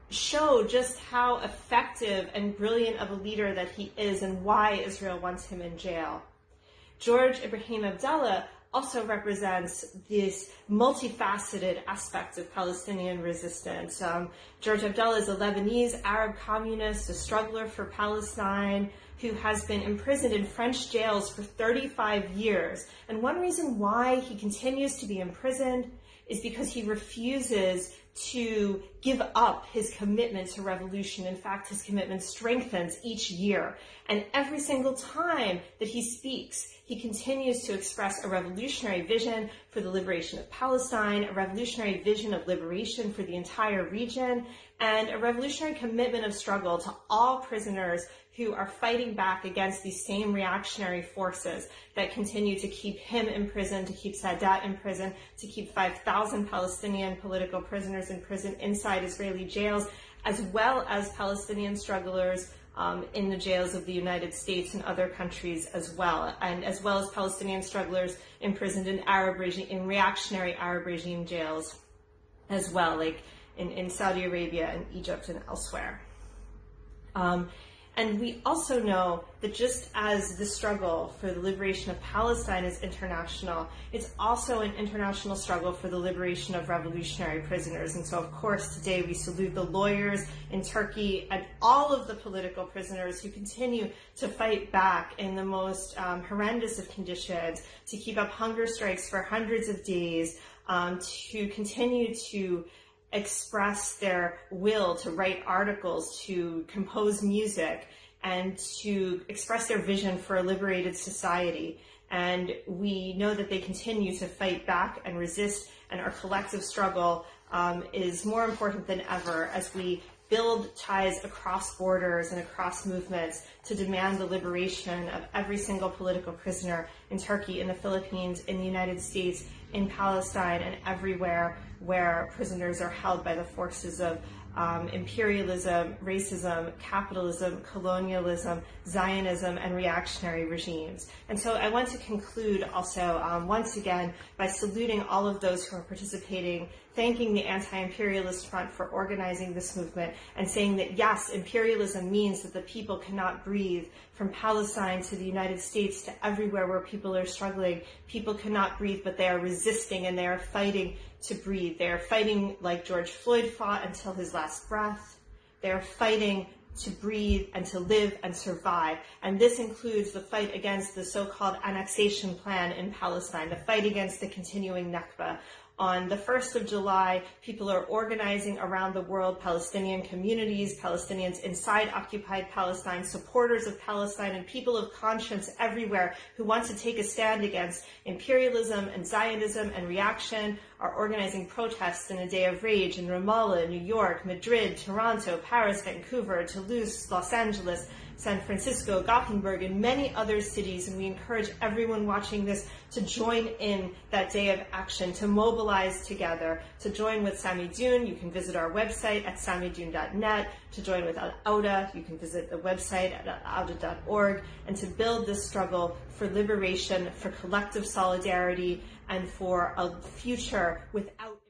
show just how effective and brilliant of a leader that he is and why Israel wants him in jail. George Ibrahim Abdallah also represents this multifaceted aspect of Palestinian resistance. George Abdallah is a Lebanese Arab communist, a struggler for Palestine, who has been imprisoned in French jails for 35 years. And one reason why he continues to be imprisoned is because he refuses to give up his commitment to revolution. In fact, his commitment strengthens each year. And every single time that he speaks, he continues to express a revolutionary vision for the liberation of Palestine, a revolutionary vision of liberation for the entire region, and a revolutionary commitment of struggle to all prisoners who are fighting back against these same reactionary forces that continue to keep him in prison, to keep Sadat in prison, to keep 5,000 Palestinian political prisoners in prison inside Israeli jails, as well as Palestinian strugglers in the jails of the United States and other countries as well, and as well as Palestinian strugglers imprisoned in reactionary Arab regime jails as well, like in Saudi Arabia and Egypt and elsewhere. And we also know that just as the struggle for the liberation of Palestine is international, it's also an international struggle for the liberation of revolutionary prisoners. And so, of course, today we salute the lawyers in Turkey and all of the political prisoners who continue to fight back in the most horrendous of conditions, to keep up hunger strikes for hundreds of days, to continue to express their will to write articles, to compose music, and to express their vision for a liberated society. And we know that they continue to fight back and resist, and our collective struggle is more important than ever as we build ties across borders and across movements to demand the liberation of every single political prisoner in Turkey, in the Philippines, in the United States, in Palestine, and everywhere where prisoners are held by the forces of imperialism, racism, capitalism, colonialism, Zionism, and reactionary regimes. And so I want to conclude also once again by saluting all of those who are participating, thanking the Anti-Imperialist Front for organizing this movement, and saying that yes, imperialism means that the people cannot breathe. From Palestine to the United States to everywhere where people are struggling, people cannot breathe, but they are resisting and they are fighting to breathe. They are fighting like George Floyd fought until his last breath. They are fighting to breathe and to live and survive. And this includes the fight against the so-called annexation plan in Palestine, the fight against the continuing Nakba. On the 1st of July, people are organizing around the world, Palestinian communities, Palestinians inside occupied Palestine, supporters of Palestine, and people of conscience everywhere who want to take a stand against imperialism and Zionism and reaction are organizing protests in a day of rage in Ramallah, New York, Madrid, Toronto, Paris, Vancouver, Toulouse, Los Angeles, San Francisco, Gothenburg, and many other cities, and we encourage everyone watching this to join in that day of action, to mobilize together, to join with Sami Dune. You can visit our website at samidune.net. To join with Al-Auda, you can visit the website at al-auda.org, and to build this struggle for liberation, for collective solidarity, and for a future without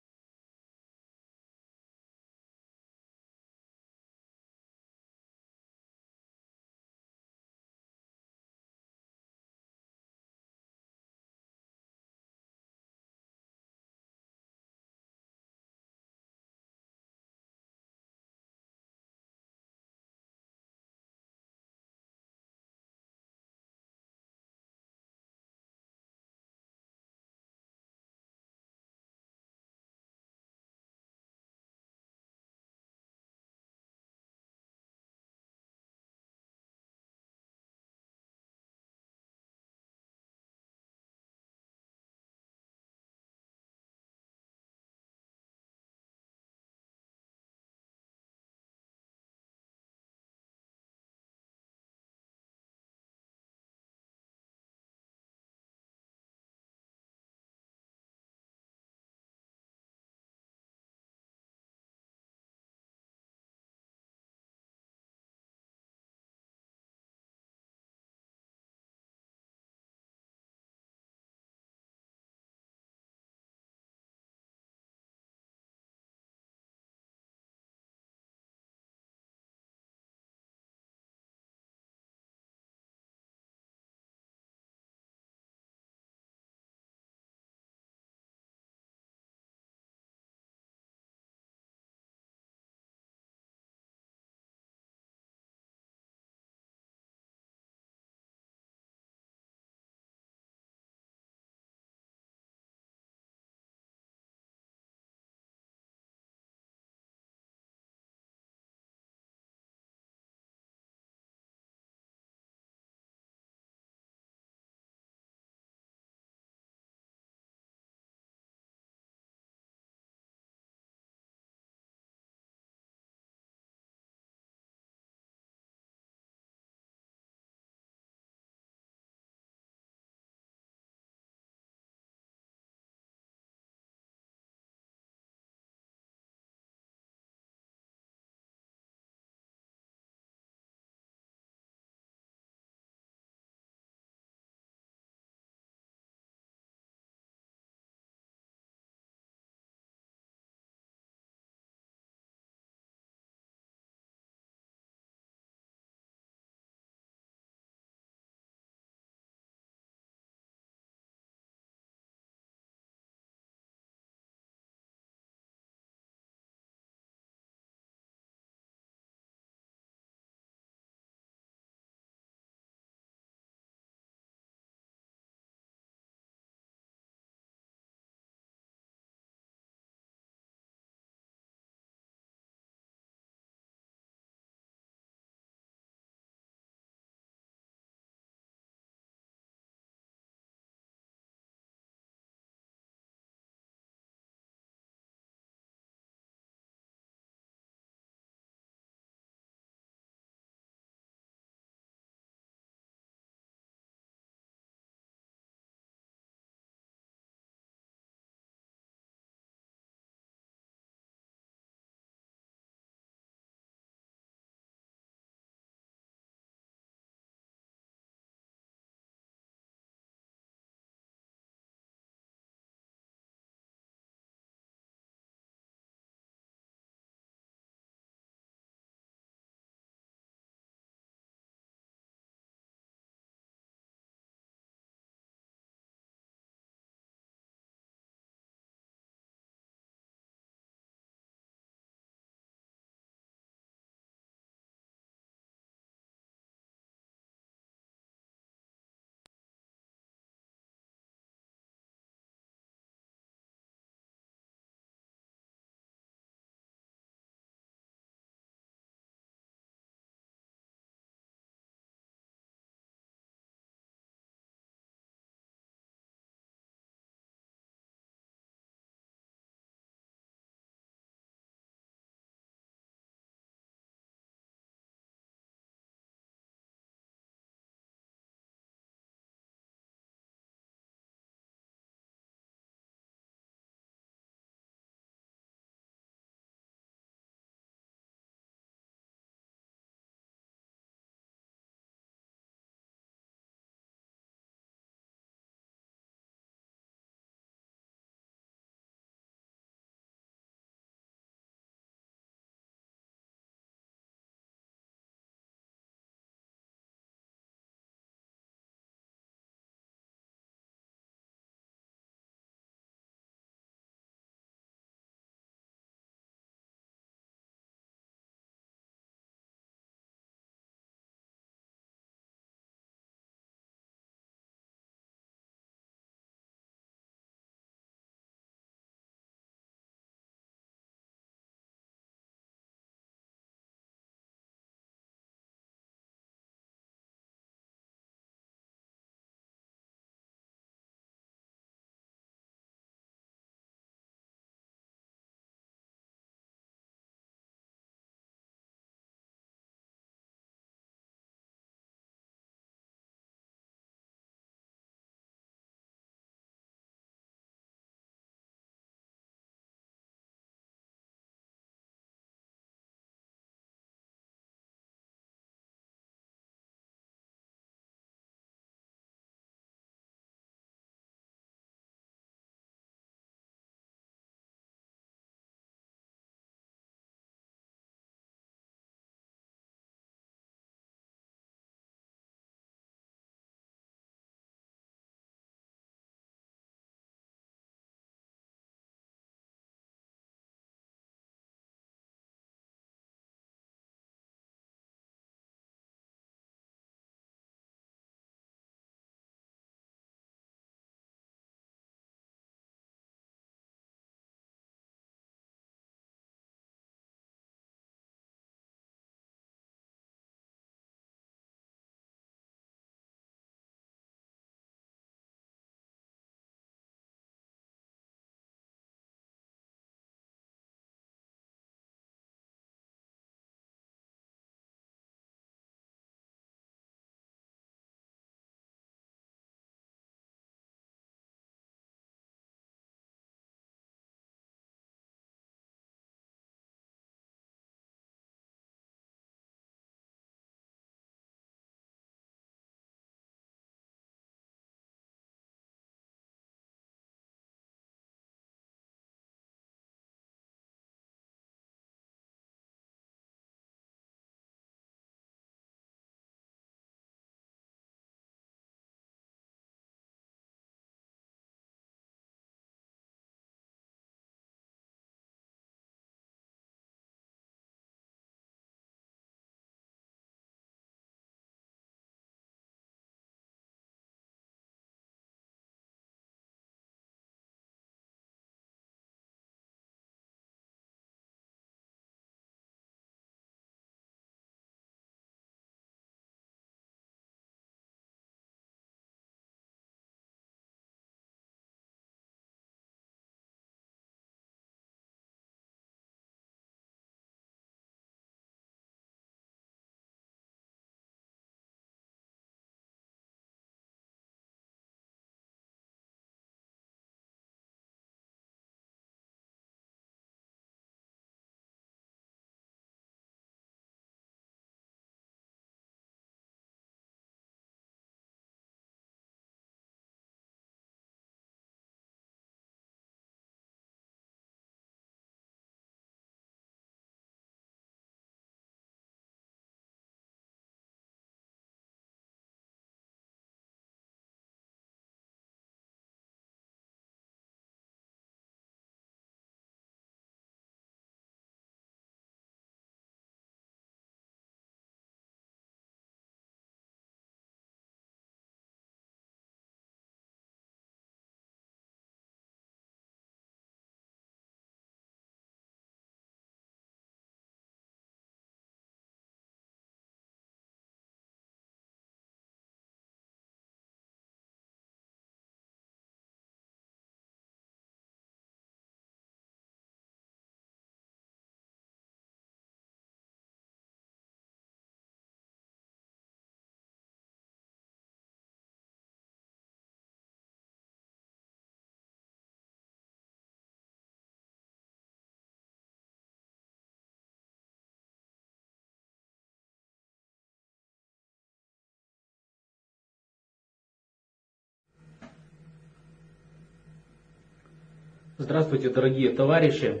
Здравствуйте, дорогие товарищи!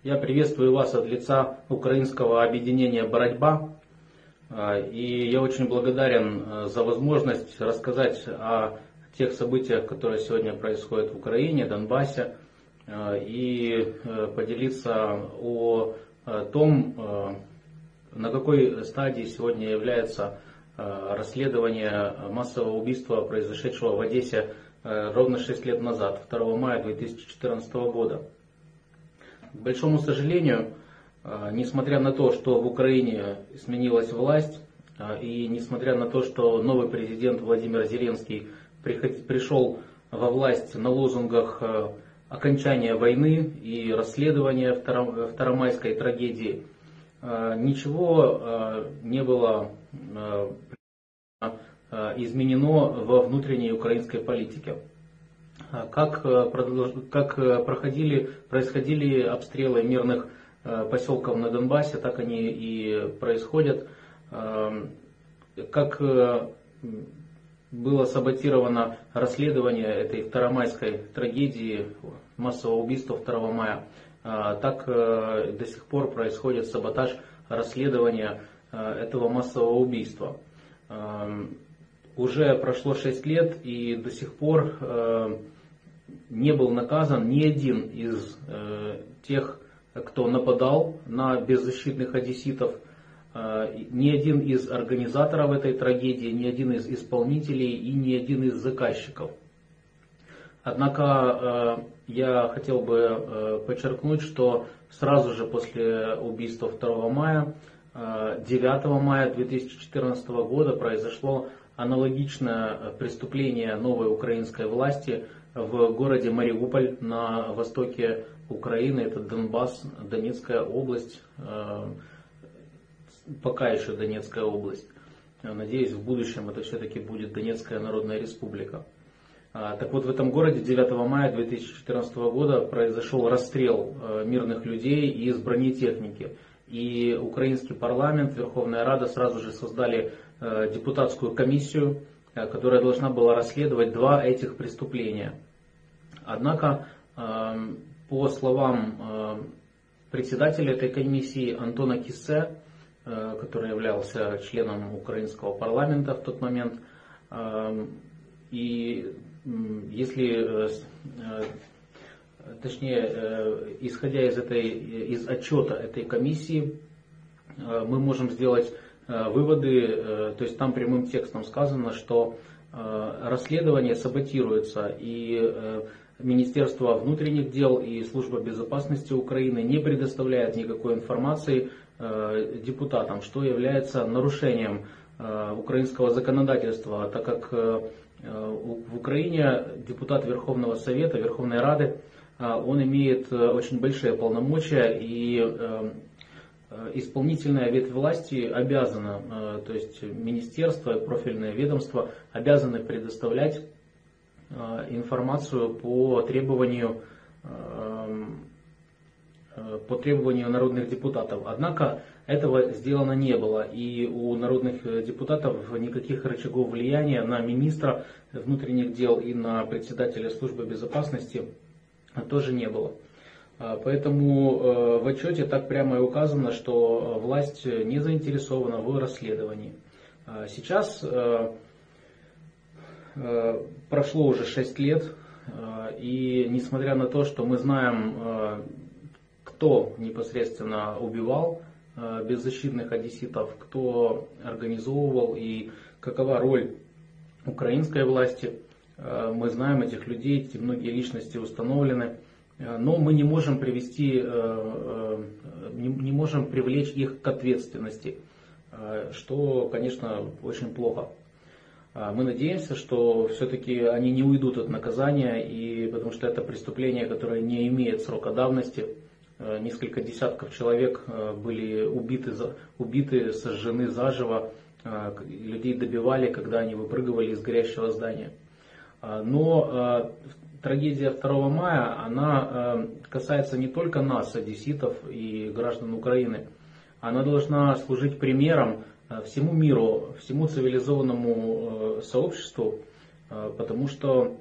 Я приветствую вас от лица украинского объединения «Боротьба». И я очень благодарен за возможность рассказать о тех событиях, которые сегодня происходят в Украине, Донбассе, и поделиться о том, на какой стадии сегодня является расследование массового убийства, произошедшего в Одессе ровно 6 лет назад, 2 мая 2014 года. К большому сожалению, несмотря на то, что в Украине сменилась власть, и несмотря на то, что новый президент Владимир Зеленский пришел во власть на лозунгах окончания войны и расследования второмайской трагедии, ничего не было изменено во внутренней украинской политике. Как происходили обстрелы мирных поселков на Донбассе, так они и происходят. Как было саботировано расследование этой второмайской трагедии, массового убийства 2 мая, так до сих пор происходит саботаж расследования этого массового убийства. Уже прошло 6 лет, и до сих пор не был наказан ни один из тех, кто нападал на беззащитных одесситов, ни один из организаторов этой трагедии, ни один из исполнителей и ни один из заказчиков. Однако я хотел бы подчеркнуть, что сразу же после убийства 2 мая, 9 мая 2014 года произошло аналогичное преступление новой украинской власти в городе Мариуполь на востоке Украины. Это Донбасс, Донецкая область, пока еще Донецкая область. Надеюсь, в будущем это все-таки будет Донецкая Народная Республика. Так вот, в этом городе 9 мая 2014 года произошел расстрел мирных людей из бронетехники. И украинский парламент, Верховная Рада сразу же создали депутатскую комиссию, которая должна была расследовать 2 этих преступления. Однако, по словам председателя этой комиссии Антона Киссе, который являлся членом украинского парламента в тот момент, и если, точнее, исходя из отчета этой комиссии, мы можем сделать выводы, то есть там прямым текстом сказано, что расследование саботируется, и Министерство внутренних дел и Служба безопасности Украины не предоставляют никакой информации депутатам, что является нарушением украинского законодательства, так как в Украине депутат Верховного Совета, Верховной Рады, он имеет очень большие полномочия, и исполнительная ветвь власти обязана, то есть министерство, профильное ведомство обязаны предоставлять информацию по требованию народных депутатов. Однако этого сделано не было, и у народных депутатов никаких рычагов влияния на министра внутренних дел и на председателя службы безопасности тоже не было. Поэтому в отчете так прямо и указано, что власть не заинтересована в расследовании. Сейчас прошло уже 6 лет, и несмотря на то, что мы знаем, кто непосредственно убивал беззащитных одесситов, кто организовывал и какова роль украинской власти, мы знаем этих людей, эти многие личности установлены, но мы не можем не можем привлечь их к ответственности, что, конечно, очень плохо. Мы надеемся, что все-таки они не уйдут от наказания, потому что это преступление, которое не имеет срока давности. Несколько десятков человек были убиты, сожжены заживо, людей добивали, когда они выпрыгивали из горящего здания. Но трагедия 2 мая, она касается не только нас, одесситов и граждан Украины. Она должна служить примером всему миру, всему цивилизованному сообществу, потому что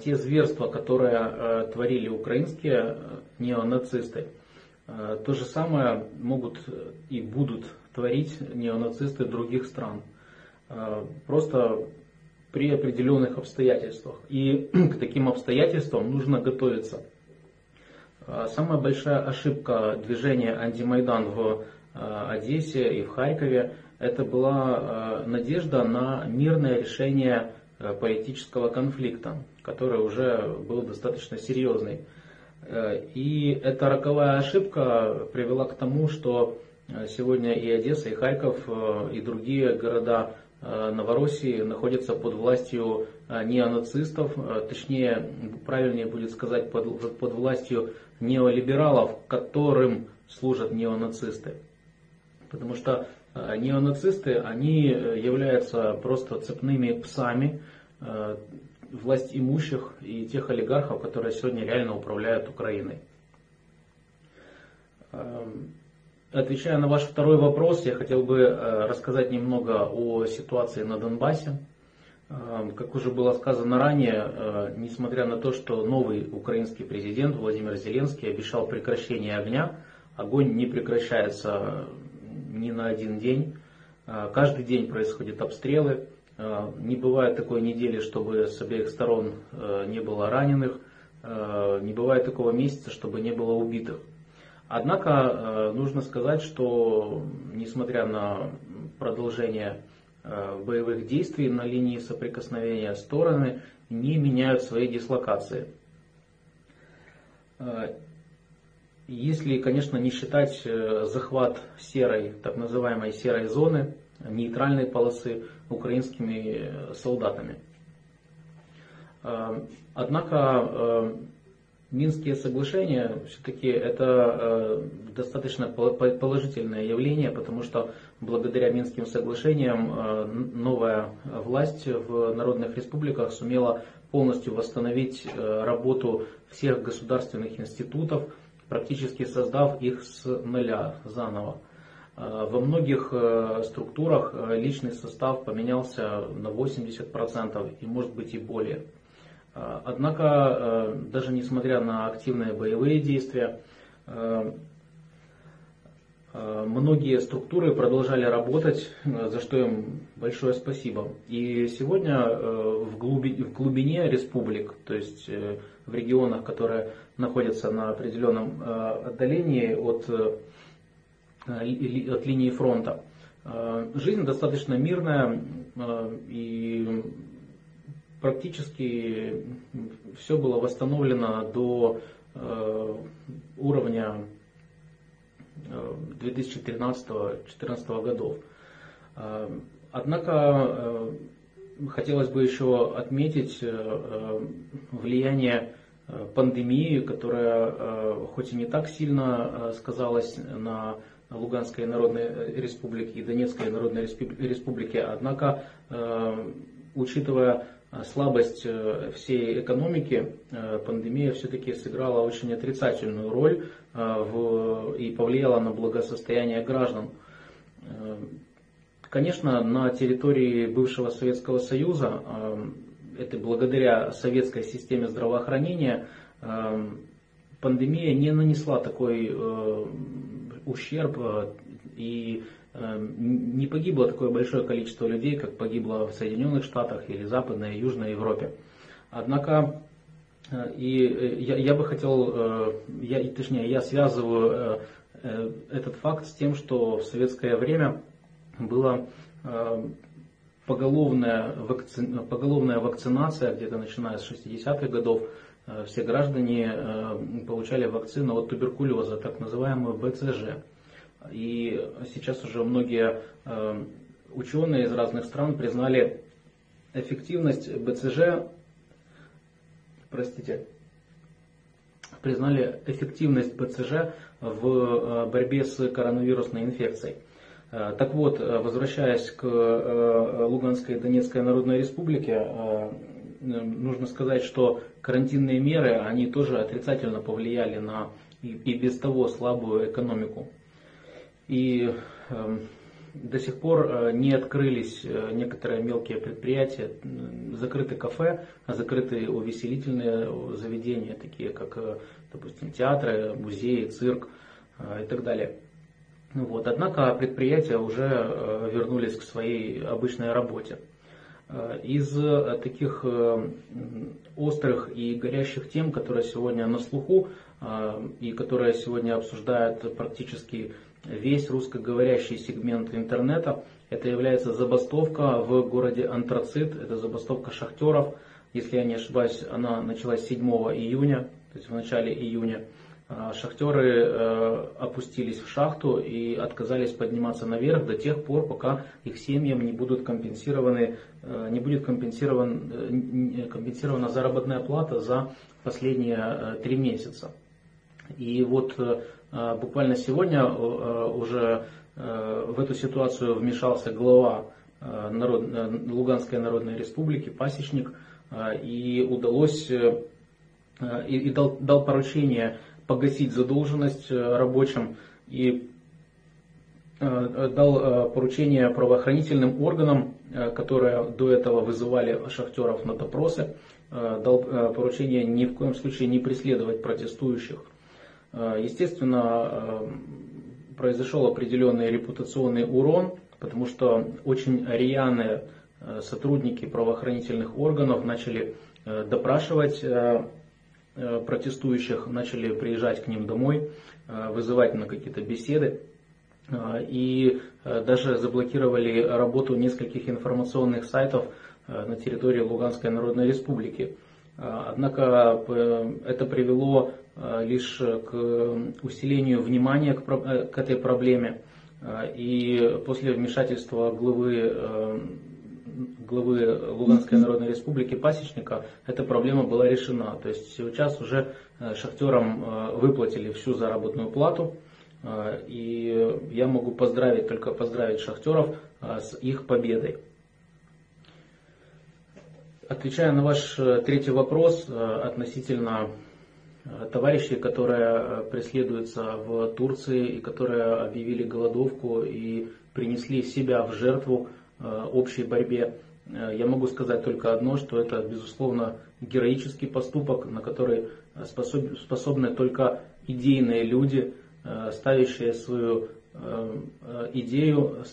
те зверства, которые творили украинские неонацисты, то же самое могут и будут творить неонацисты других стран. Просто при определенных обстоятельствах. И к таким обстоятельствам нужно готовиться. Самая большая ошибка движения антимайдан в Одессе и в Харькове — это была надежда на мирное решение политического конфликта, который уже был достаточно серьезный. И эта роковая ошибка привела к тому, что сегодня и Одесса, и Харьков, и другие города Новороссии находятся под властью неонацистов, точнее, правильнее будет сказать, под властью неолибералов, которым служат неонацисты. Потому что неонацисты, они являются просто цепными псами власть имущих и тех олигархов, которые сегодня реально управляют Украиной. Отвечая на ваш второй вопрос, я хотел бы рассказать немного о ситуации на Донбассе. Как уже было сказано ранее, несмотря на то, что новый украинский президент Владимир Зеленский обещал прекращение огня, огонь не прекращается ни на один день. Каждый день происходят обстрелы. Не бывает такой недели, чтобы с обеих сторон не было раненых. Не бывает такого месяца, чтобы не было убитых. Однако нужно сказать, что несмотря на продолжение боевых действий на линии соприкосновения, стороны не меняют свои дислокации. Если, конечно, не считать захват серой, так называемой серой зоны, нейтральной полосы украинскими солдатами. Однако Минские соглашения все-таки это достаточно положительное явление, потому что благодаря Минским соглашениям новая власть в народных республиках сумела полностью восстановить работу всех государственных институтов, практически создав их с нуля заново. Во многих структурах личный состав поменялся на 80% и может быть и более. Однако, даже несмотря на активные боевые действия, многие структуры продолжали работать, за что им большое спасибо. И сегодня в глубине республик, то есть в регионах, которые находятся на определенном отдалении от линии фронта, жизнь достаточно мирная, и практически все было восстановлено до уровня 2013-2014 годов. Однако хотелось бы еще отметить влияние пандемии, которая хоть и не так сильно сказалась на Луганской Народной Республике и Донецкой Народной Республике, однако, учитывая слабость всей экономики, пандемия все-таки сыграла очень отрицательную роль и повлияла на благосостояние граждан. Конечно, на территории бывшего Советского Союза, это благодаря советской системе здравоохранения, пандемия не нанесла такой ущерб и не погибло такое большое количество людей, как погибло в Соединенных Штатах или Западной и Южной Европе. Однако, я бы хотел, я связываю этот факт с тем, что в советское время была поголовная вакцинация, где-то начиная с 60-х годов. Все граждане получали вакцину от туберкулеза, так называемую БЦЖ. И сейчас уже многие ученые из разных стран признали эффективность БЦЖ, в борьбе с коронавирусной инфекцией. Так вот, возвращаясь к Луганской и Донецкой Народной Республике, нужно сказать, что карантинные меры, они тоже отрицательно повлияли на и без того слабую экономику. И до сих пор не открылись некоторые мелкие предприятия, закрыты кафе, закрыты увеселительные заведения, такие как, допустим, театры, музеи, цирк и так далее. Вот. Однако предприятия уже вернулись к своей обычной работе. Из таких острых и горящих тем, которые сегодня на слуху и которые сегодня обсуждает практически весь русскоговорящий сегмент интернета, это является забастовка в городе Антрацит, это забастовка шахтеров. Если я не ошибаюсь, она началась 7 июня, то есть в начале июня. Шахтеры опустились в шахту и отказались подниматься наверх до тех пор, пока их семьям не будет компенсирована заработная плата за последние 3 месяца. И вот буквально сегодня уже в эту ситуацию вмешался глава Луганской Народной Республики, пасечник, и удалось и дал поручение погасить задолженность рабочим и дал поручение правоохранительным органам, которые до этого вызывали шахтеров на допросы, дал поручение ни в коем случае не преследовать протестующих. Естественно, произошел определенный репутационный урон, потому что очень рьяные сотрудники правоохранительных органов начали допрашивать протестующих, начали приезжать к ним домой, вызывать на какие-то беседы и даже заблокировали работу нескольких информационных сайтов на территории Луганской Народной Республики. Однако это привело лишь к усилению внимания к этой проблеме, и после вмешательства главы Луганской Народной Республики пасечника эта проблема была решена. То есть сейчас уже шахтерам выплатили всю заработную плату, и я могу только поздравить шахтеров с их победой. Отвечая на ваш третий вопрос относительно товарищей, которые преследуются в Турции и которые объявили голодовку и принесли себя в жертву общей борьбе, я могу сказать только одно, что это, безусловно, героический поступок, на который способны только идейные люди, ставящие свою идею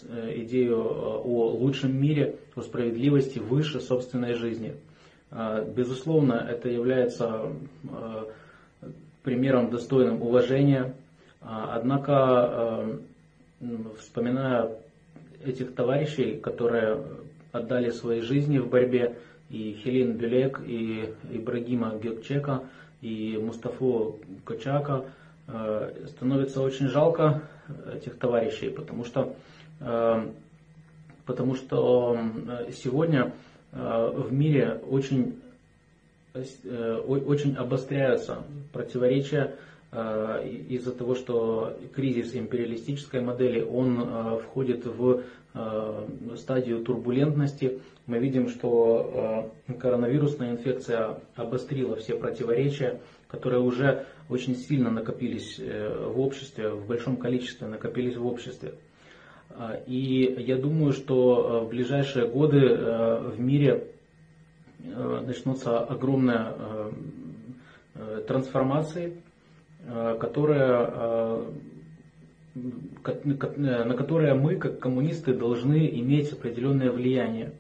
о лучшем мире, о справедливости выше собственной жизни. Безусловно, это является примером достойным уважения. Однако, вспоминая этих товарищей, которые отдали свои жизни в борьбе, и Хелин Бюлек, и Ибрагима Гёкчека, и Мустафу Кочака, становится очень жалко этих товарищей, потому что сегодня в мире очень обостряются противоречия из-за того, что кризис империалистической модели, он входит в стадию турбулентности. Мы видим, что коронавирусная инфекция обострила все противоречия, которые уже очень сильно накопились в обществе, в большом количестве накопились в обществе. И я думаю, что в ближайшие годы в мире начнутся огромные трансформации, на которые мы, как коммунисты, должны иметь определенное влияние.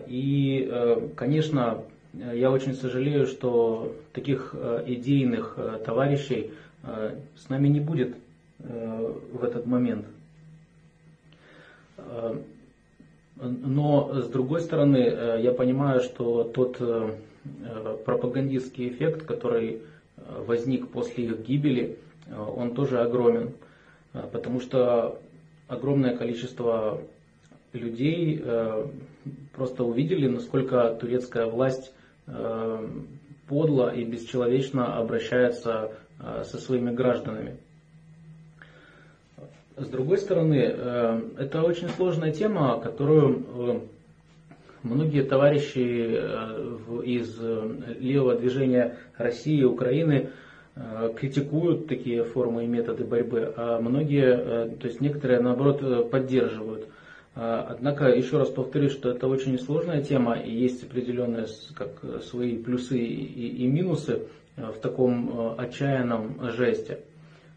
И, конечно, я очень сожалею, что таких идейных товарищей с нами не будет в этот момент. Но, с другой стороны, я понимаю, что тот пропагандистский эффект, который возник после их гибели, он тоже огромен. Потому что огромное количество людей просто увидели, насколько турецкая власть подло и бесчеловечно обращается со своими гражданами. С другой стороны, это очень сложная тема, которую многие товарищи из левого движения России и Украины критикуют такие формы и методы борьбы, а многие, то есть некоторые, наоборот, поддерживают. Однако, еще раз повторюсь, что это очень сложная тема, и есть определенные свои плюсы и минусы в таком отчаянном жесте.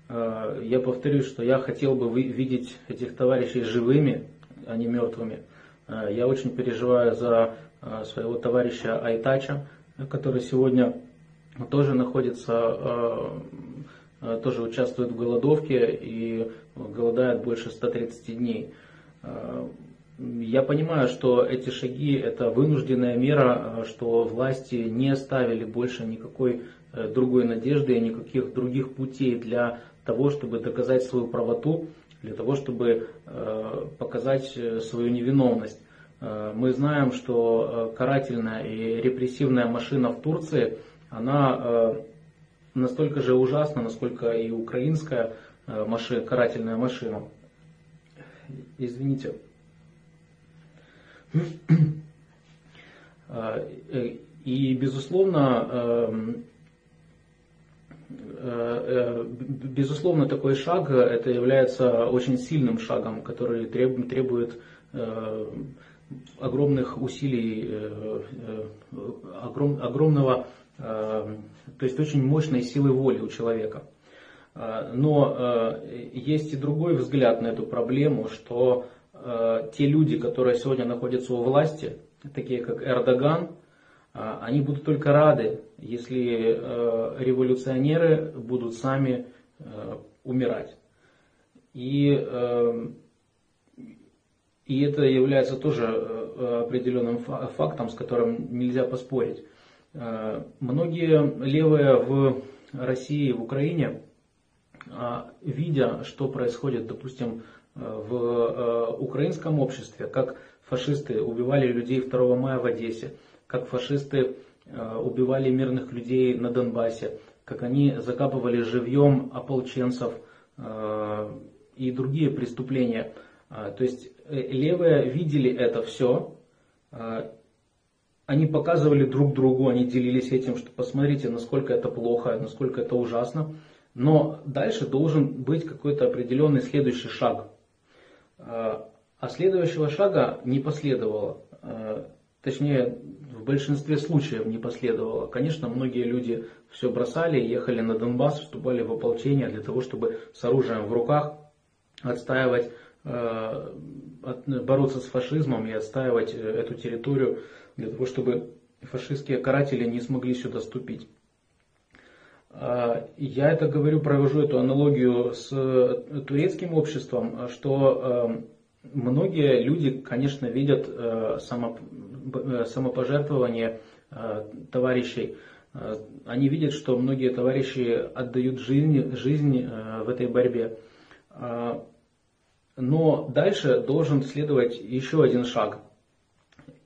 Я повторюсь, что я хотел бы видеть этих товарищей живыми, а не мертвыми. Я очень переживаю за своего товарища Айтача, который сегодня тоже находится, тоже участвует в голодовке и голодает больше 130 дней. Я понимаю, что эти шаги – это вынужденная мера, что власти не оставили больше никакой другой надежды и никаких других путей для того, чтобы доказать свою правоту, для того, чтобы показать свою невиновность. Мы знаем, что карательная и репрессивная машина в Турции, она настолько же ужасна, насколько и украинская карательная машина. Извините. И, безусловно, такой шаг, это является очень сильным шагом, который требует огромных усилий, огромного, то есть очень мощной силы воли у человека. Но есть и другой взгляд на эту проблему, что те люди, которые сегодня находятся у власти, такие как Эрдоган, они будут только рады, если революционеры будут сами умирать. И это является тоже определенным фактом, с которым нельзя поспорить. Многие левые в России, в Украине, видя, что происходит, допустим, в украинском обществе, как фашисты убивали людей 2 мая в Одессе, как фашисты убивали мирных людей на Донбассе, как они закапывали живьем ополченцев и другие преступления. То есть левые видели это все, они показывали друг другу, они делились этим, что посмотрите, насколько это плохо, насколько это ужасно. Но дальше должен быть какой-то определенный следующий шаг. А следующего шага не последовало. Точнее, в большинстве случаев не последовало. Конечно, многие люди все бросали, ехали на Донбасс, вступали в ополчение для того, чтобы с оружием в руках отстаивать, бороться с фашизмом и отстаивать эту территорию, для того, чтобы фашистские каратели не смогли сюда ступить. Я это говорю, провожу эту аналогию с турецким обществом, что многие люди, конечно, видят самопожертвование товарищей. Они видят, что многие товарищи отдают жизнь в этой борьбе. Но дальше должен следовать еще один шаг.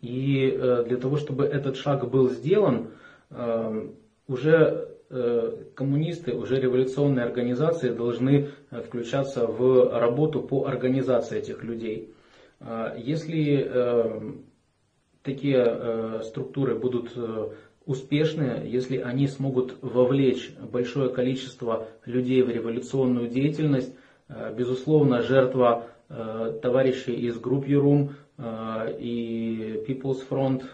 И для того, чтобы этот шаг был сделан, уже коммунисты, уже революционные организации должны включаться в работу по организации этих людей. Если такие структуры будут успешны, если они смогут вовлечь большое количество людей в революционную деятельность, безусловно, жертва товарищей из групп Юрум и People's Front,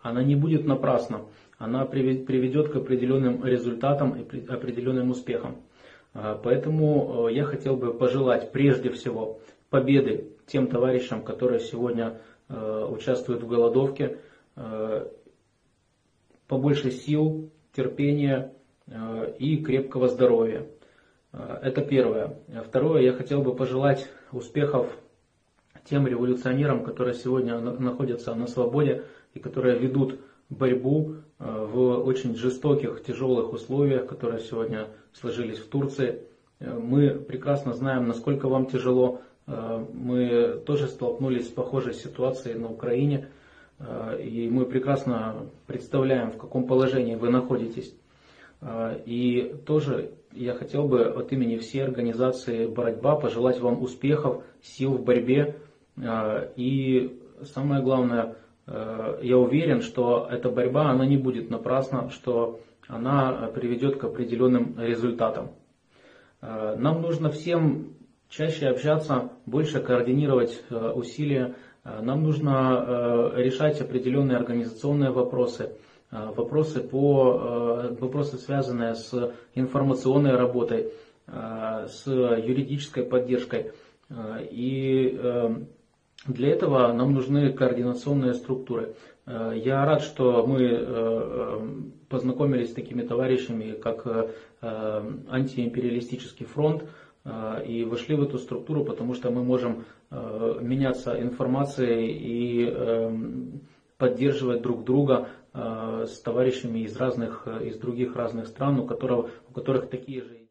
она не будет напрасна. Она приведет к определенным результатам и определенным успехам. Поэтому я хотел бы пожелать прежде всего победы тем товарищам, которые сегодня участвуют в голодовке, побольше сил, терпения и крепкого здоровья. Это первое. Второе, я хотел бы пожелать успехов тем революционерам, которые сегодня находятся на свободе и которые ведут борьбу в очень жестоких, тяжелых условиях, которые сегодня сложились в Турции. Мы прекрасно знаем, насколько вам тяжело. Мы тоже столкнулись с похожей ситуацией на Украине. И мы прекрасно представляем, в каком положении вы находитесь. И тоже я хотел бы от имени всей организации «Борьба» пожелать вам успехов, сил в борьбе. И самое главное, я уверен, что эта борьба, она не будет напрасна, что она приведет к определенным результатам. Нам нужно всем чаще общаться, больше координировать усилия. Нам нужно решать определенные организационные вопросы, вопросы, связанные с информационной работой, с юридической поддержкой. И для этого нам нужны координационные структуры. Я рад, что мы познакомились с такими товарищами, как антиимпериалистический фронт, и вошли в эту структуру, потому что мы можем меняться информацией и поддерживать друг друга с товарищами из других разных стран, у которых такие же идеи.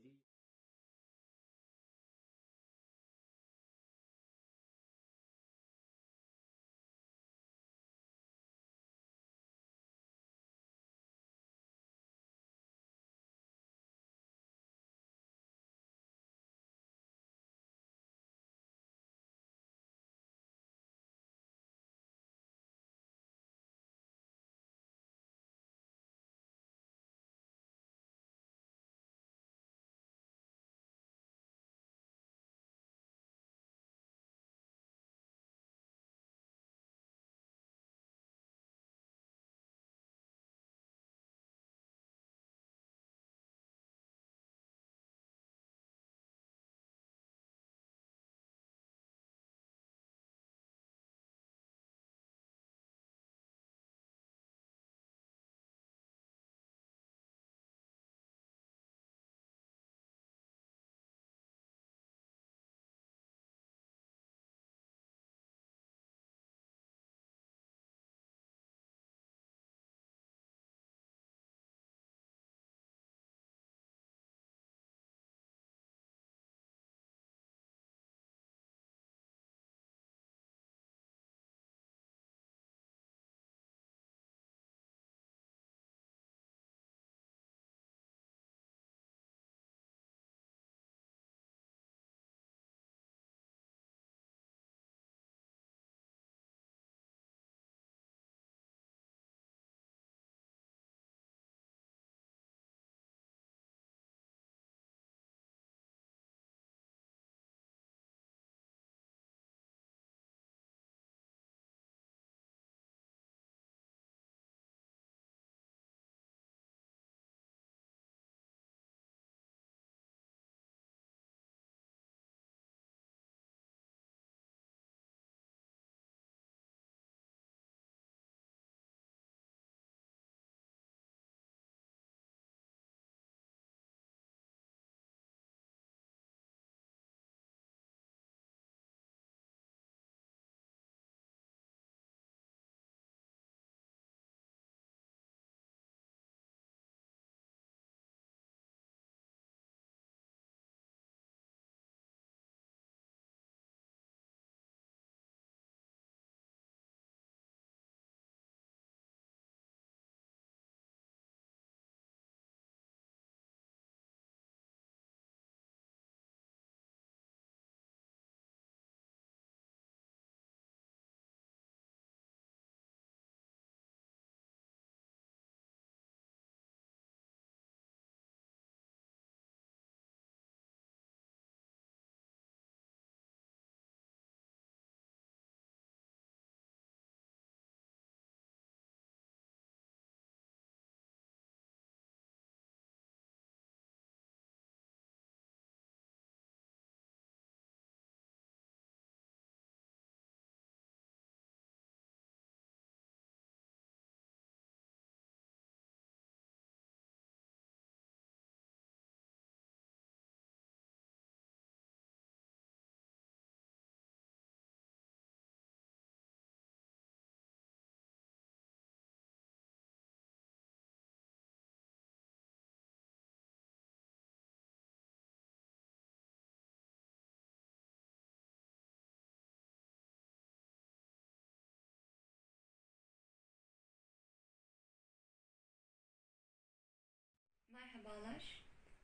Merhabalar,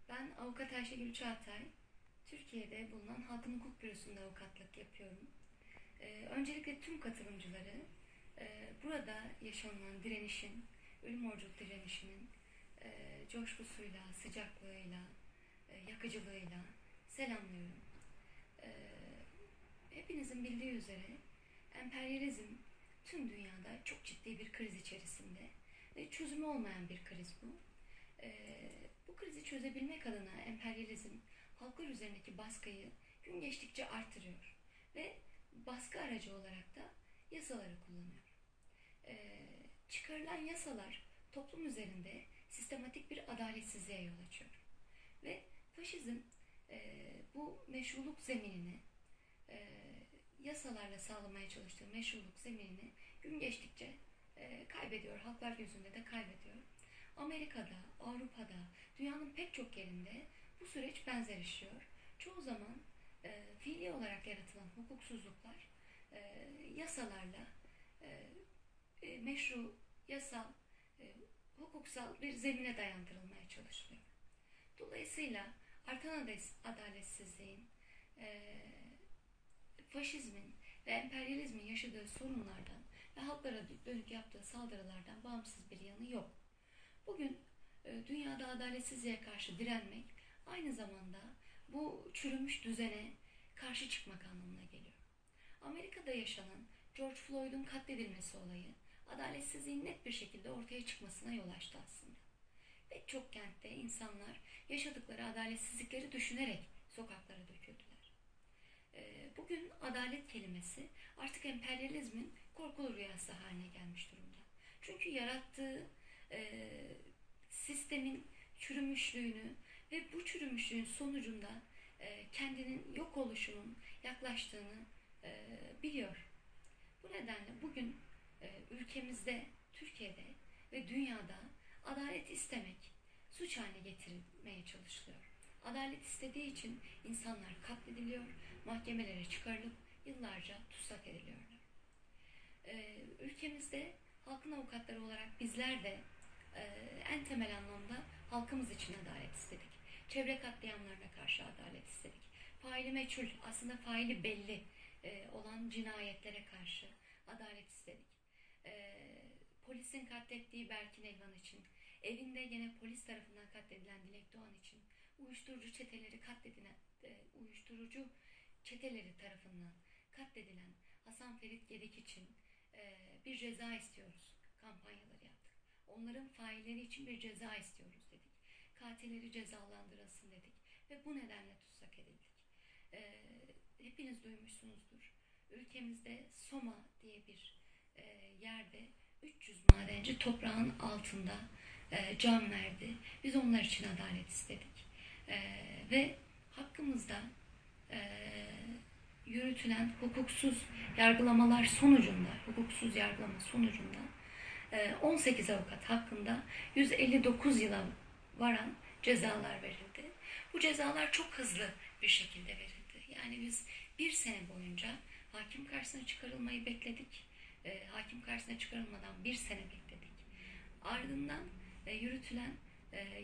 ben Avukat Ayşegül Çağatay. Türkiye'de bulunan Halkın Hukuk Bürosu'nda avukatlık yapıyorum. Öncelikle tüm katılımcıları burada yaşanılan direnişin, ölüm oruculuk direnişinin coşkusuyla, sıcaklığıyla, yakıcılığıyla selamlıyorum. Hepinizin bildiği üzere emperyalizm tüm dünyada çok ciddi bir kriz içerisinde ve çözümü olmayan bir kriz bu. Bu krizi çözebilmek adına emperyalizm halklar üzerindeki baskıyı gün geçtikçe artırıyor ve baskı aracı olarak da yasaları kullanıyor. Çıkarılan yasalar toplum üzerinde sistematik bir adaletsizliğe yol açıyor ve faşizm bu meşruluk zeminini yasalarla sağlamaya çalıştığı meşruluk zeminini gün geçtikçe kaybediyor. Halklar gözünde de kaybediyor. Amerika'da, Avrupa'da, dünyanın pek çok yerinde bu süreç benzer işliyor. Çoğu zaman fiili olarak yaratılan hukuksuzluklar yasalarla meşru, yasal, hukuksal bir zemine dayandırılmaya çalışılıyor. Dolayısıyla artan adaletsizliğin, faşizmin ve emperyalizmin yaşadığı sorunlardan ve halklara dönük yaptığı saldırılardan bağımsız bir yanı yok. Bugün dünyada adaletsizliğe karşı direnmek aynı zamanda bu çürümüş düzene karşı çıkmak anlamına geliyor. Amerika'da yaşanan George Floyd'un katledilmesi olayı adaletsizliğin net bir şekilde ortaya çıkmasına yol açtı aslında. Pek çok kentte insanlar yaşadıkları adaletsizlikleri düşünerek sokaklara döküldüler. Bugün adalet kelimesi artık emperyalizmin korkulu rüyası haline gelmiş durumda. Çünkü yarattığı sistemin çürümüşlüğünü ve bu çürümüşlüğün sonucunda kendinin yok oluşunun yaklaştığını biliyor. Bu nedenle bugün ülkemizde, Türkiye'de ve dünyada adalet istemek suç haline getirilmeye çalışılıyor. Adalet istediği için insanlar katlediliyor, mahkemelere çıkarılıp yıllarca tutsak ediliyorlar. Ülkemizde halkın avukatları olarak bizler de en temel anlamda halkımız için adalet istedik. Çevre katliamlarına karşı adalet istedik. Faili meçhul, aslında faili belli olan cinayetlere karşı adalet istedik. Polisin katlettiği Berkin Elvan için, evinde yine polis tarafından katledilen Dilek Doğan için, uyuşturucu çeteleri tarafından katledilen Hasan Ferit Gedik için bir ceza istiyoruz kampanyaları yaptık. Onların failleri için bir ceza istiyoruz dedik. Katilleri cezalandırılsın dedik ve bu nedenle tutsak edildik. Hepiniz duymuşsunuzdur. Ülkemizde Soma diye bir yerde 300 madenci toprağın altında can verdi. Biz onlar için adalet istedik. Ve hakkımızda yürütülen hukuksuz yargılama sonucunda 18 avukat hakkında 159 yıla varan cezalar verildi. Bu cezalar çok hızlı bir şekilde verildi. Yani biz bir sene boyunca hakim karşısına çıkarılmayı bekledik. Hakim karşısına çıkarılmadan bir sene bekledik. Ardından yürütülen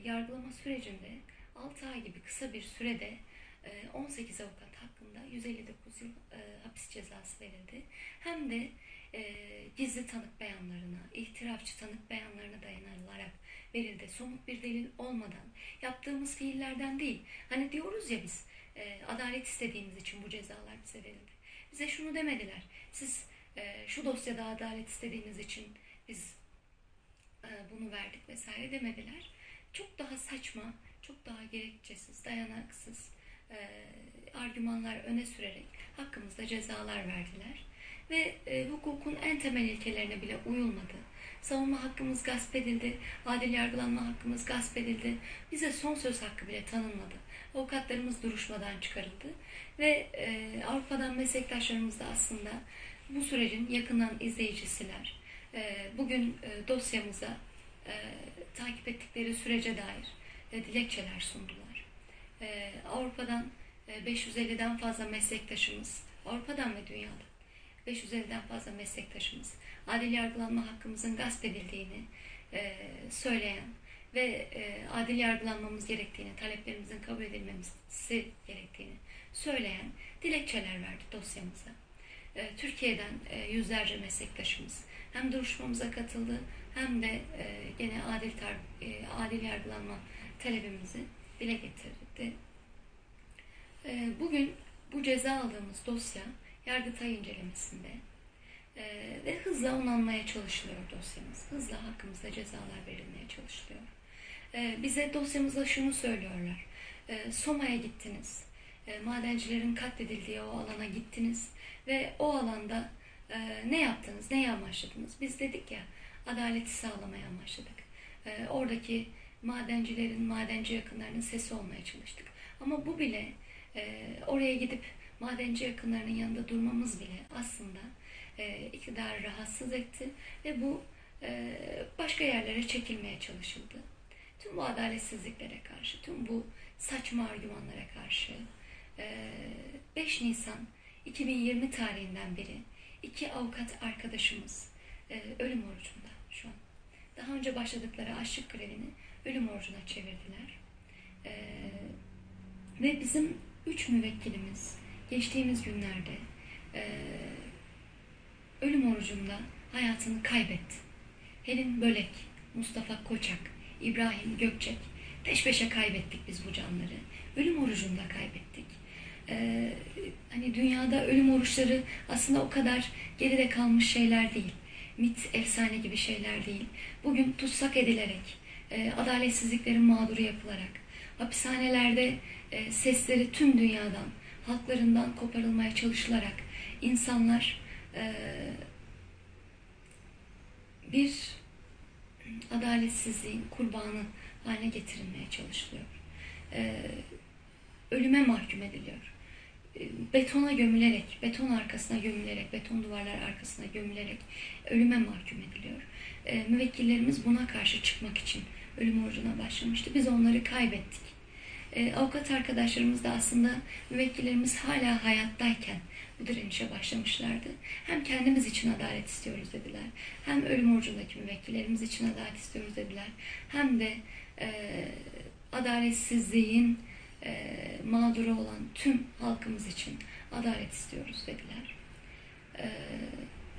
yargılama sürecinde 6 ay gibi kısa bir sürede 18 avukat hakkında 159 yıl hapis cezası verildi. Hem de gizli tanık beyanlarına, itirafçı tanık beyanlarına dayanılarak verildi. Somut bir delil olmadan, yaptığımız fiillerden değil. Hani diyoruz ya biz, adalet istediğimiz için bu cezalar bize verildi. Bize şunu demediler, siz şu dosyada adalet istediğiniz için biz bunu verdik vesaire demediler. Çok daha saçma, çok daha gerekçesiz, dayanaksız argümanlar öne sürerek hakkımızda cezalar verdiler. Ve hukukun en temel ilkelerine bile uyulmadı. Savunma hakkımız gasp edildi, adil yargılanma hakkımız gasp edildi. Bize son söz hakkı bile tanınmadı. Avukatlarımız duruşmadan çıkarıldı. Ve Avrupa'dan meslektaşlarımız da aslında bu sürecin yakından izleyicisiler. Bugün dosyamıza takip ettikleri sürece dair dilekçeler sundular. Avrupa'dan 550'den fazla meslektaşımız, Avrupa'dan ve dünyadan 550'den fazla meslektaşımız adil yargılanma hakkımızın gasp edildiğini söyleyen ve adil yargılanmamız gerektiğini, taleplerimizin kabul edilmesi gerektiğini söyleyen dilekçeler verdi dosyamıza. Türkiye'den yüzlerce meslektaşımız hem duruşmamıza katıldı, hem de gene adil yargılanma talebimizi dile getirdi. Bugün bu ceza aldığımız dosya Yargıtay incelemesinde ve hızla onanmaya çalışılıyor dosyamız. Hızla hakkımızda cezalar verilmeye çalışılıyor. Bize dosyamızda şunu söylüyorlar. Soma'ya gittiniz. Madencilerin katledildiği o alana gittiniz ve o alanda ne yaptınız, neyi amaçladınız? Biz dedik ya, adaleti sağlamaya amaçladık. Oradaki madencilerin, madenci yakınlarının sesi olmaya çalıştık. Ama bu bile, oraya gidip madenci yakınlarının yanında durmamız bile aslında iktidarı rahatsız etti ve bu başka yerlere çekilmeye çalışıldı. Tüm bu adaletsizliklere karşı, tüm bu saçma argümanlara karşı 5 Nisan 2020 tarihinden beri 2 avukat arkadaşımız ölüm orucunda şu an. Daha önce başladıkları açlık grevini ölüm orucuna çevirdiler. Ve bizim 3 müvekkilimiz geçtiğimiz günlerde ölüm orucunda hayatını kaybetti. Helin Bölek, Mustafa Koçak, İbrahim Gökçek, peş peşe kaybettik biz bu canları. Ölüm orucunda kaybettik. Hani dünyada ölüm oruçları aslında o kadar geride kalmış şeyler değil. Mit, efsane gibi şeyler değil. Bugün tutsak edilerek, adaletsizliklerin mağduru yapılarak, hapishanelerde sesleri tüm dünyadan, halklarından koparılmaya çalışılarak insanlar bir adaletsizliğin kurbanı haline getirilmeye çalışılıyor. Ölüme mahkum ediliyor. Betona gömülerek, beton arkasına gömülerek, beton duvarlar arkasına gömülerek ölüme mahkum ediliyor. Müvekkillerimiz buna karşı çıkmak için ölüm orucuna başlamıştı. Biz onları kaybettik. Avukat arkadaşlarımız da aslında müvekkillerimiz hala hayattayken bu direnişe başlamışlardı. Hem kendimiz için adalet istiyoruz dediler, hem ölüm orucundaki müvekkillerimiz için adalet istiyoruz dediler, hem de adaletsizliğin mağduru olan tüm halkımız için adalet istiyoruz dediler.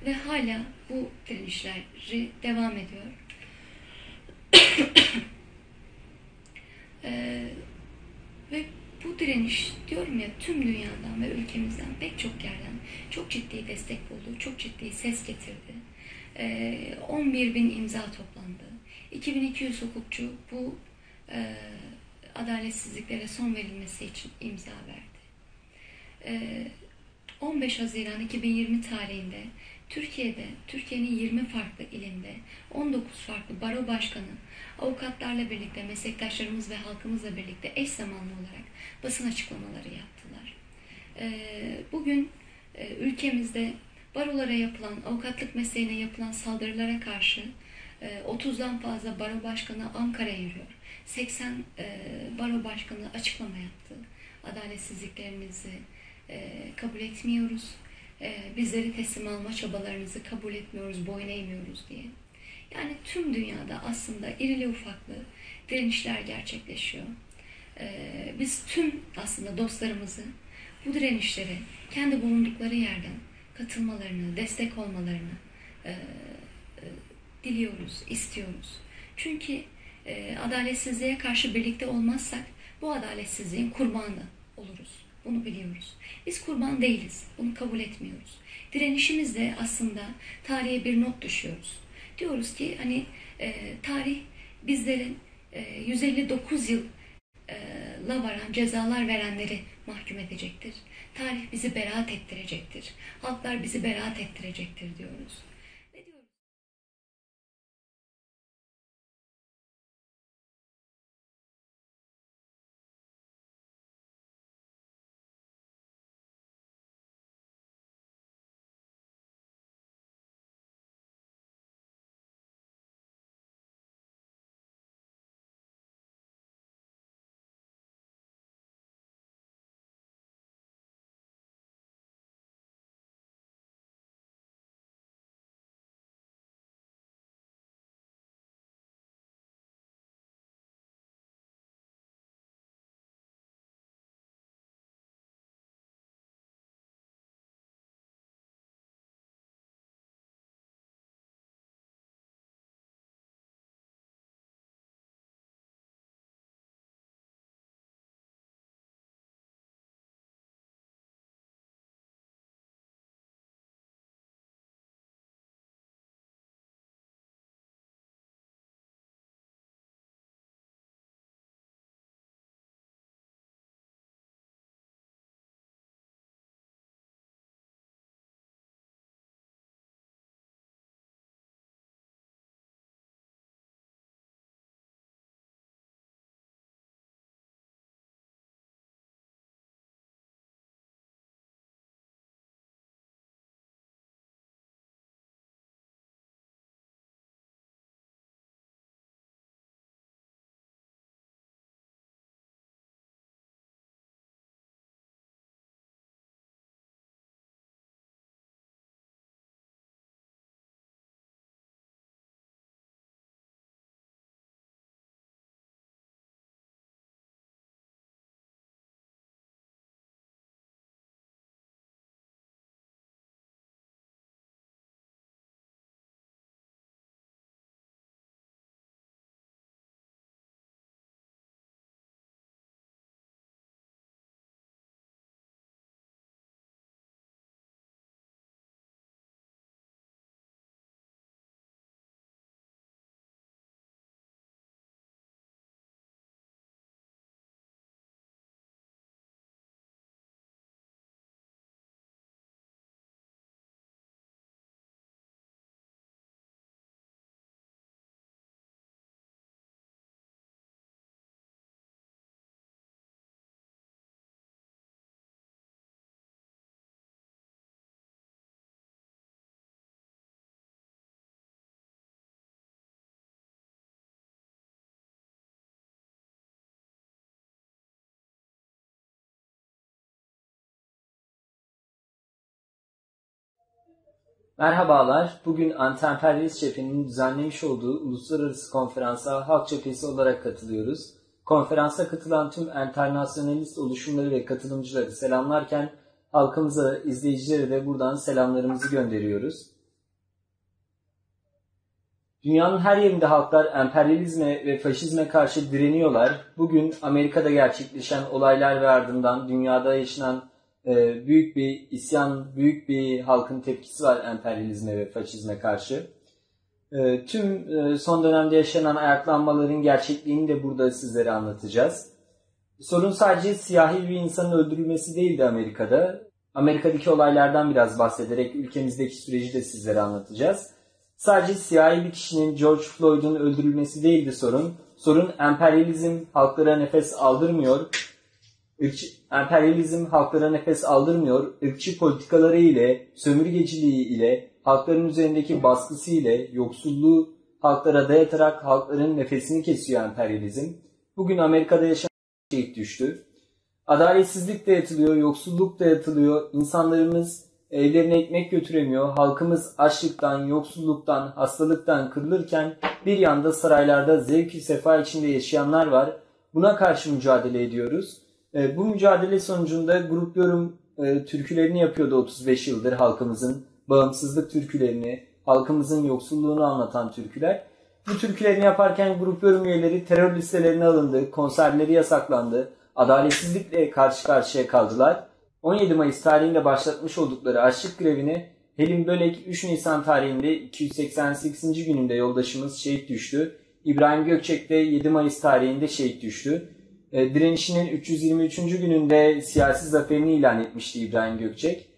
Ve hala bu direnişleri devam ediyor. Ve bu direniş, diyorum ya, tüm dünyadan ve ülkemizden pek çok yerden çok ciddi destek buldu, çok ciddi ses getirdi. 11.000 imza toplandı. 2200 hukukçu bu adaletsizliklere son verilmesi için imza verdi. 15 Haziran 2020 tarihinde Türkiye'nin 20 farklı ilinde 19 farklı baro başkanı avukatlarla birlikte, meslektaşlarımız ve halkımızla birlikte eş zamanlı olarak basın açıklamaları yaptılar. Bugün ülkemizde barolara yapılan, avukatlık mesleğine yapılan saldırılara karşı 30'dan fazla baro başkanı Ankara'ya yürüyor. 80 baro başkanı açıklama yaptı. Adaletsizliklerinizi kabul etmiyoruz. Bizleri teslim alma çabalarınızı kabul etmiyoruz, boyun eğmiyoruz diye. Yani tüm dünyada aslında irili ufaklı direnişler gerçekleşiyor. Biz tüm aslında dostlarımızı bu direnişlere kendi bulundukları yerden katılmalarını, destek olmalarını diliyoruz, istiyoruz. Çünkü adaletsizliğe karşı birlikte olmazsak bu adaletsizliğin kurbanı oluruz. Bunu biliyoruz. Biz kurban değiliz. Bunu kabul etmiyoruz. Direnişimizle aslında tarihe bir not düşüyoruz. Diyoruz ki hani tarih bizlerin 159 yılla varan cezalar verenleri mahkum edecektir. Tarih bizi beraat ettirecektir. Halklar bizi beraat ettirecektir diyoruz. Merhabalar, bugün Anti-Emperyalist Cephe'nin düzenlemiş olduğu uluslararası konferansa halk cephesi olarak katılıyoruz. Konferansa katılan tüm enternasyonalist oluşumları ve katılımcıları selamlarken halkımıza, izleyicilere de buradan selamlarımızı gönderiyoruz. Dünyanın her yerinde halklar emperyalizme ve faşizme karşı direniyorlar. Bugün Amerika'da gerçekleşen olaylar ve ardından dünyada yaşanan büyük bir isyan, büyük bir halkın tepkisi var emperyalizme ve faşizme karşı. Tüm son dönemde yaşanan ayaklanmaların gerçekliğini de burada sizlere anlatacağız. Sorun sadece siyahi bir insanın öldürülmesi değildi Amerika'da. Amerika'daki olaylardan biraz bahsederek ülkemizdeki süreci de sizlere anlatacağız. Sadece siyahi bir kişinin, George Floyd'un öldürülmesi değildi sorun. Sorun emperyalizm halklara nefes aldırmıyor. Emperyalizm halklara nefes aldırmıyor. Irkçı politikaları ile, sömürgeciliği ile, halkların üzerindeki baskısı ile, yoksulluğu halklara dayatarak halkların nefesini kesiyor emperyalizm. Bugün Amerika'da yaşanan şehit düştü. Adaletsizlik dayatılıyor, yoksulluk dayatılıyor. İnsanlarımız evlerine ekmek götüremiyor. Halkımız açlıktan, yoksulluktan, hastalıktan kırılırken bir yanda saraylarda zevk-i sefa içinde yaşayanlar var. Buna karşı mücadele ediyoruz. Bu mücadele sonucunda Grup Yorum türkülerini yapıyordu 35 yıldır halkımızın. Bağımsızlık türkülerini, halkımızın yoksulluğunu anlatan türküler. Bu türkülerini yaparken Grup Yorum üyeleri terör listelerine alındı, konserleri yasaklandı, adaletsizlikle karşı karşıya kaldılar. 17 Mayıs tarihinde başlatmış oldukları açlık grevine Helin Bölek 3 Nisan tarihinde 288. gününde yoldaşımız şehit düştü. İbrahim Gökçek de 7 Mayıs tarihinde şehit düştü. Direnişinin 323. gününde siyasi zaferini ilan etmişti İbrahim Gökçek.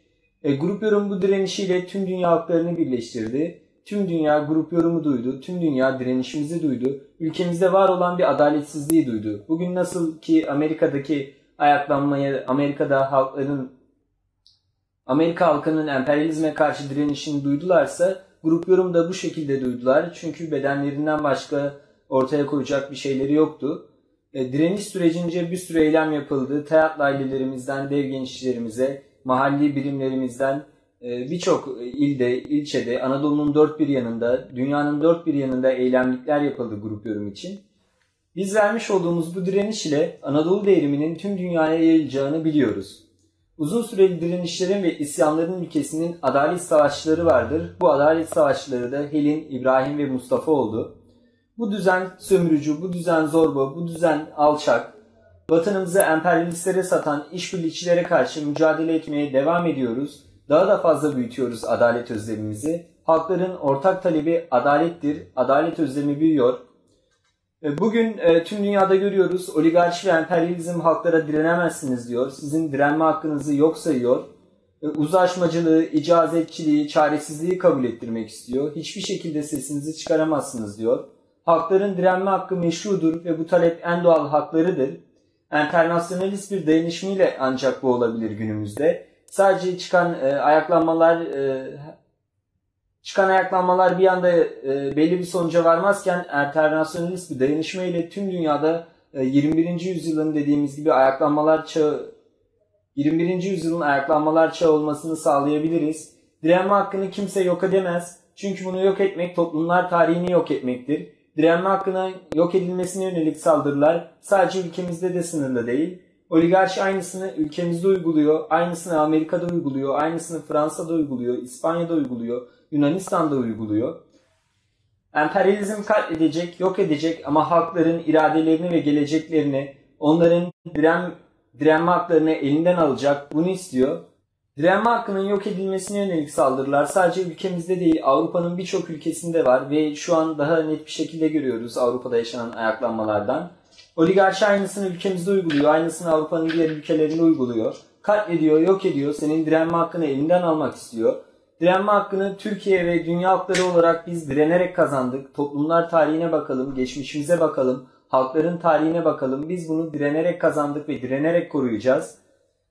Grup Yorum bu direnişiyle tüm dünya halklarını birleştirdi. Tüm dünya Grup Yorum'u duydu. Tüm dünya direnişimizi duydu. Ülkemizde var olan bir adaletsizliği duydu. Bugün nasıl ki Amerika'daki ayaklanmayı, Amerika halkının emperyalizme karşı direnişini duydularsa Grup Yorum da bu şekilde duydular. Çünkü bedenlerinden başka ortaya koyacak bir şeyleri yoktu. Direniş sürecince bir sürü eylem yapıldı. TEAT'lı ailelerimizden dev gençlerimize, mahalli birimlerimizden birçok ilde, ilçede, Anadolu'nun dört bir yanında, dünyanın dört bir yanında eylemlikler yapıldı Grup Yorum için. Biz vermiş olduğumuz bu direniş ile Anadolu devriminin tüm dünyaya yayılacağını biliyoruz. Uzun süreli direnişlerin ve isyanların ülkesinin adalet savaşçıları vardır. Bu adalet savaşçıları da Helin, İbrahim ve Mustafa oldu. Bu düzen sömürücü, bu düzen zorba, bu düzen alçak. Vatanımızı emperyalistlere satan işbirlikçilere karşı mücadele etmeye devam ediyoruz. Daha da fazla büyütüyoruz adalet özlemimizi. Halkların ortak talebi adalettir. Adalet özlemi büyüyor. Bugün tüm dünyada görüyoruz. Oligarşi ve emperyalizm halklara direnemezsiniz diyor. Sizin direnme hakkınızı yok sayıyor. Uzlaşmacılığı, icazetçiliği, çaresizliği kabul ettirmek istiyor. Hiçbir şekilde sesinizi çıkaramazsınız diyor. Halkların direnme hakkı meşrudur ve bu talep en doğal haklarıdır. Enternasyonalist bir dayanışmayla ancak bu olabilir günümüzde. Sadece çıkan ayaklanmalar bir anda belli bir sonuca varmazken enternasyonalist bir dayanışma ile tüm dünyada 21. yüzyılın dediğimiz gibi 21. yüzyılın ayaklanmalar çağı olmasını sağlayabiliriz. Direnme hakkını kimse yok edemez. Çünkü bunu yok etmek toplumlar tarihini yok etmektir. Direnme hakkına yok edilmesine yönelik saldırılar sadece ülkemizde de sınırlı değil. Oligarşi aynısını ülkemizde uyguluyor, aynısını Amerika'da uyguluyor, aynısını Fransa'da uyguluyor, İspanya'da uyguluyor, Yunanistan'da uyguluyor. Emperyalizm katledecek, yok edecek ama halkların iradelerini ve geleceklerini, onların direnme haklarını elinden alacak, bunu istiyor. Direnme hakkının yok edilmesine yönelik saldırılar sadece ülkemizde değil, Avrupa'nın birçok ülkesinde var ve şu an daha net bir şekilde görüyoruz Avrupa'da yaşanan ayaklanmalardan. Oligarşi aynısını ülkemizde uyguluyor, aynısını Avrupa'nın diğer ülkelerinde uyguluyor. Katlediyor, yok ediyor, senin direnme hakkını elinden almak istiyor. Direnme hakkını Türkiye ve dünya halkları olarak biz direnerek kazandık. Toplumlar tarihine bakalım, geçmişimize bakalım, halkların tarihine bakalım. Biz bunu direnerek kazandık ve direnerek koruyacağız.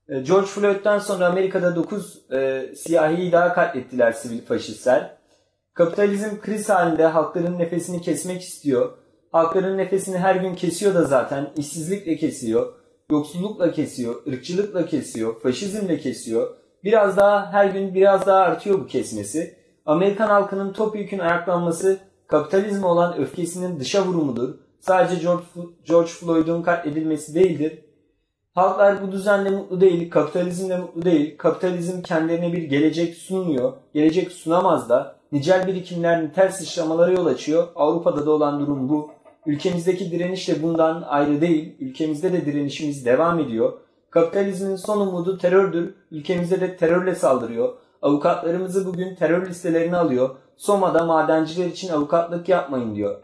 George Floyd'dan sonra Amerika'da 9 siyahiyi daha katlettiler sivil faşistler. Kapitalizm kriz halinde halkların nefesini kesmek istiyor. Halkların nefesini her gün kesiyor da zaten. İşsizlikle kesiyor, yoksullukla kesiyor, ırkçılıkla kesiyor, faşizmle kesiyor. Biraz daha her gün biraz daha artıyor bu kesmesi. Amerikan halkının topyekün ayaklanması kapitalizme olan öfkesinin dışa vurumudur. Sadece George Floyd'un katledilmesi değildir. Halklar bu düzenle mutlu değil, kapitalizmle mutlu değil. Kapitalizm kendilerine bir gelecek sunmuyor. Gelecek sunamaz da. Nicel birikimler nitel sıçramalara yol açıyor. Avrupa'da da olan durum bu. Ülkemizdeki direniş de bundan ayrı değil. Ülkemizde de direnişimiz devam ediyor. Kapitalizmin son umudu terördür. Ülkemize de terörle saldırıyor. Avukatlarımızı bugün terör listelerine alıyor. Soma'da madenciler için avukatlık yapmayın diyor.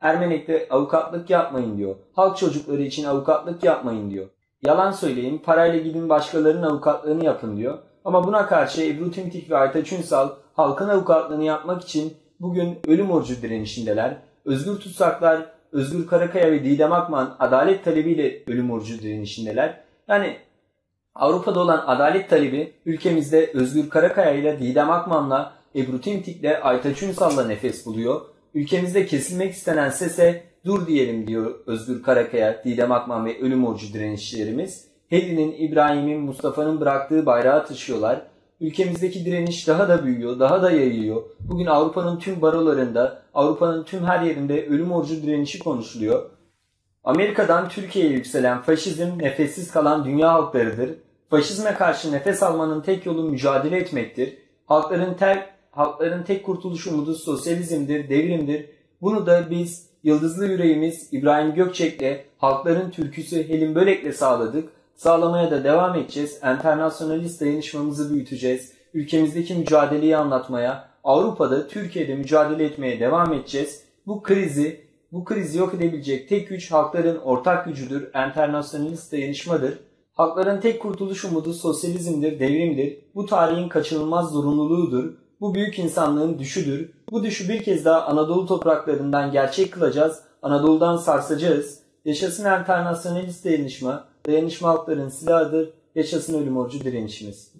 Ermenek'te avukatlık yapmayın diyor. Halk çocukları için avukatlık yapmayın diyor. Yalan söyleyin, parayla gidin başkalarının avukatlığını yapın diyor. Ama buna karşı Ebru Timtik ve Aytaç Ünsal halkın avukatlığını yapmak için bugün ölüm orucu direnişindeler. Özgür Tutsaklar, Özgür Karakaya ve Didem Akman adalet talebiyle ölüm orucu direnişindeler. Yani Avrupa'da olan adalet talebi ülkemizde Özgür Karakaya ile Didem Akman'la, Ebru Timtik'le, Aytaç Ünsal'la nefes buluyor. Ülkemizde kesilmek istenen sese dur diyelim diyor Özgür Karakaya, Didem Akman ve ölüm orucu direnişçilerimiz. Heli'nin, İbrahim'in, Mustafa'nın bıraktığı bayrağı taşıyorlar. Ülkemizdeki direniş daha da büyüyor, daha da yayılıyor. Bugün Avrupa'nın tüm barolarında, Avrupa'nın tüm her yerinde ölüm orucu direnişi konuşuluyor. Amerika'dan Türkiye'ye yükselen faşizm nefessiz kalan dünya halklarıdır. Faşizme karşı nefes almanın tek yolu mücadele etmektir. Halkların tek kurtuluş umudu sosyalizmdir, devrimdir. Bunu da biz yıldızlı yüreğimiz İbrahim Gökçek'le, halkların türküsü Helin Bölek'le sağladık. Sağlamaya da devam edeceğiz. Enternasyonalist dayanışmamızı büyüteceğiz. Ülkemizdeki mücadeleyi anlatmaya, Avrupa'da, Türkiye'de mücadele etmeye devam edeceğiz. Bu krizi yok edebilecek tek güç halkların ortak gücüdür. Enternasyonalist dayanışmadır. Halkların tek kurtuluş umudu sosyalizmdir, devrimdir. Bu tarihin kaçınılmaz zorunluluğudur. Bu büyük insanlığın düşüdür. Bu düşü bir kez daha Anadolu topraklarından gerçek kılacağız. Anadolu'dan sarsacağız. Yaşasın enternasyonalist dayanışma. Dayanışma halkların silahıdır. Yaşasın ölüm orucu direnişimiz.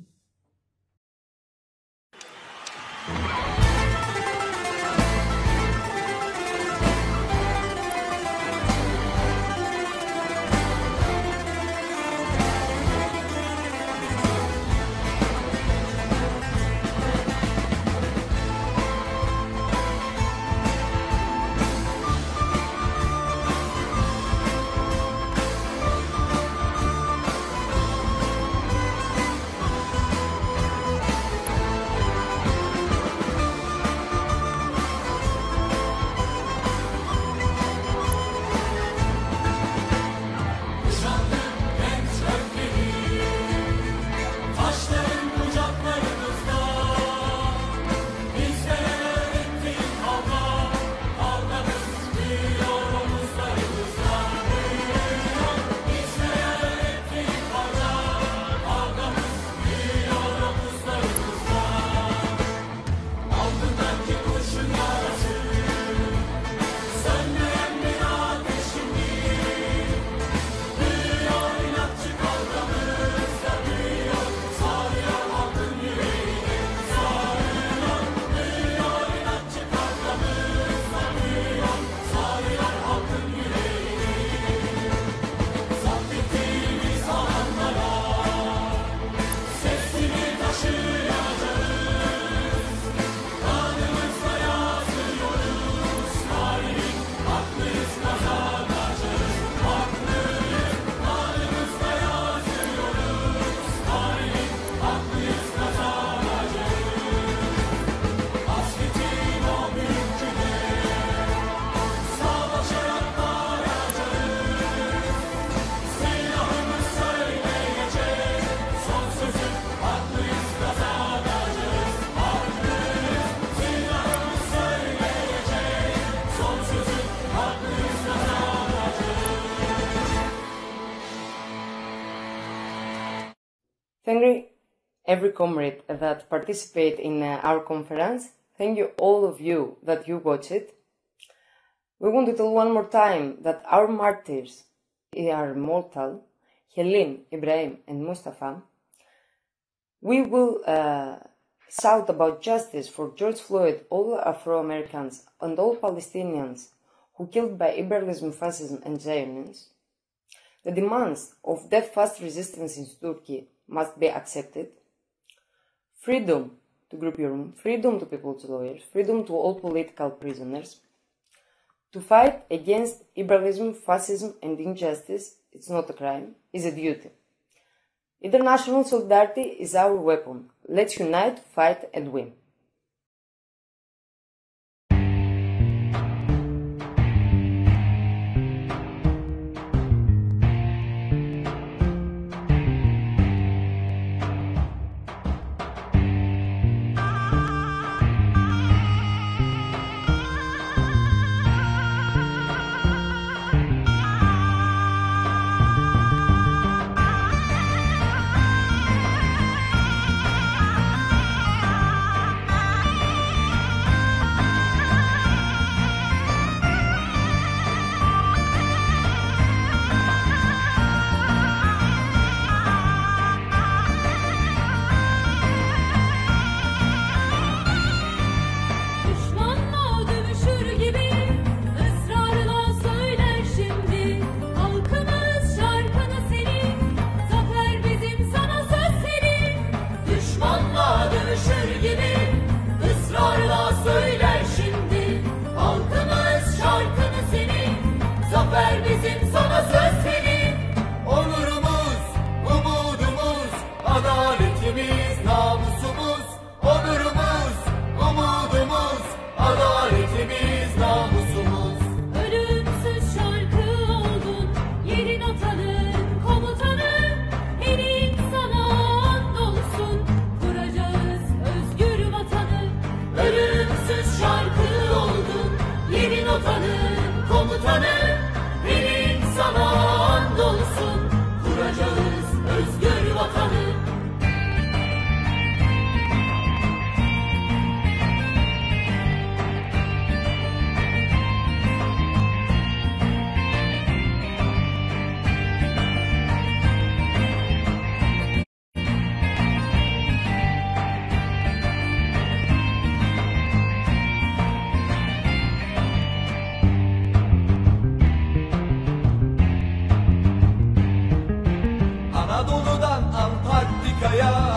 Taşların kucaklarımızda, bizlere öğrettiğin kavgamız büyüyor omuzlarımızda, büyüyor. Bizlere öğrettiğin kavgamız büyüyor omuzlarımızda. Alnındaki kurşun yarası, sönmeyen bir ateşin değil. Büyüyor inatçı kavgamızda, büyüyor. Sarıyor halkın yüreğini, sarıyor. Büyüyor inatçı kavgamızda, büyüyor. Sarıyor halkın yüreğini. Zapt ettiğimiz alanlara sesini taşıyacağız. Kanımızla yazıyoruz tarihin, haklıyız kazanacağız. Haklıyız, kanımızla yazıyoruz tarihin, haklıyız kazanacağız. Hasretin o mülküne savaşarak varacağız. Silahımız söyleyecek son sözü, haklıyız kazanacağız. Haklıyız, silahımız söyleyecek son sözü, haklıyız kazanacağız. Thank you, every comrade that participate in our conference. Thank you, all of you that you watch it. We want to tell one more time that our martyrs are mortal, Helin, Ibrahim, and Mustafa. We will shout about justice for George Floyd, all Afro-Americans, and all Palestinians who killed by imperialism, fascism, and Zionists. The demands of death fast resistance in Turkey must be accepted. Freedom to Group Yorum, freedom to people's lawyers, freedom to all political prisoners. To fight against liberalism, fascism and injustice, it's not a crime, it's a duty. International solidarity is our weapon. Let's unite, fight and win.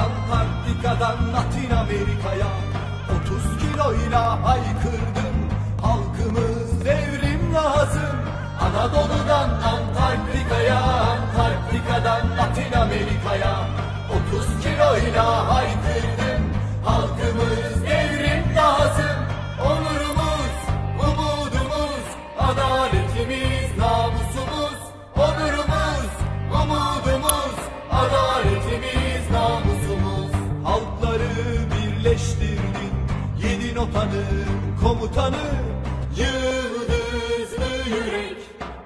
Antarktika'dan Latin Amerika'ya 30 kiloyla haykırdım. Halkımız devrim lazım. Anadolu'dan Antarktika'ya, Antarktika'dan Latin Amerika'ya 30 kiloyla haykırdım. Halkımız devrim lazım. Onurumuz, umudumuz, adaletimiz, namusumuz. Onurumuz, umudumuz, adaletimiz, namusumuz. Halkları birleştirdin, 7 notanın komutanı. Yıldızlı yürek,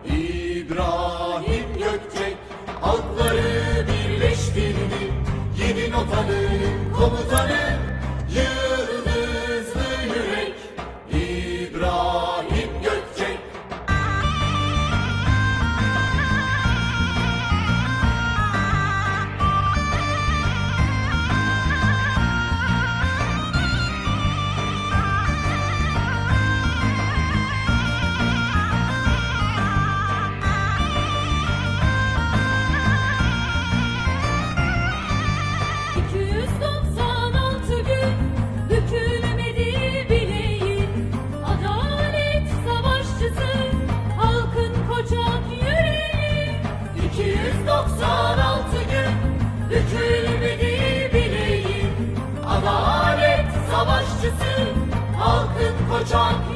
İbrahim Gökçek. Halkları birleştirdin, 7 notanın komutanı. Yıldızlı yürek, İbrahim Gökçek. Halkın koçak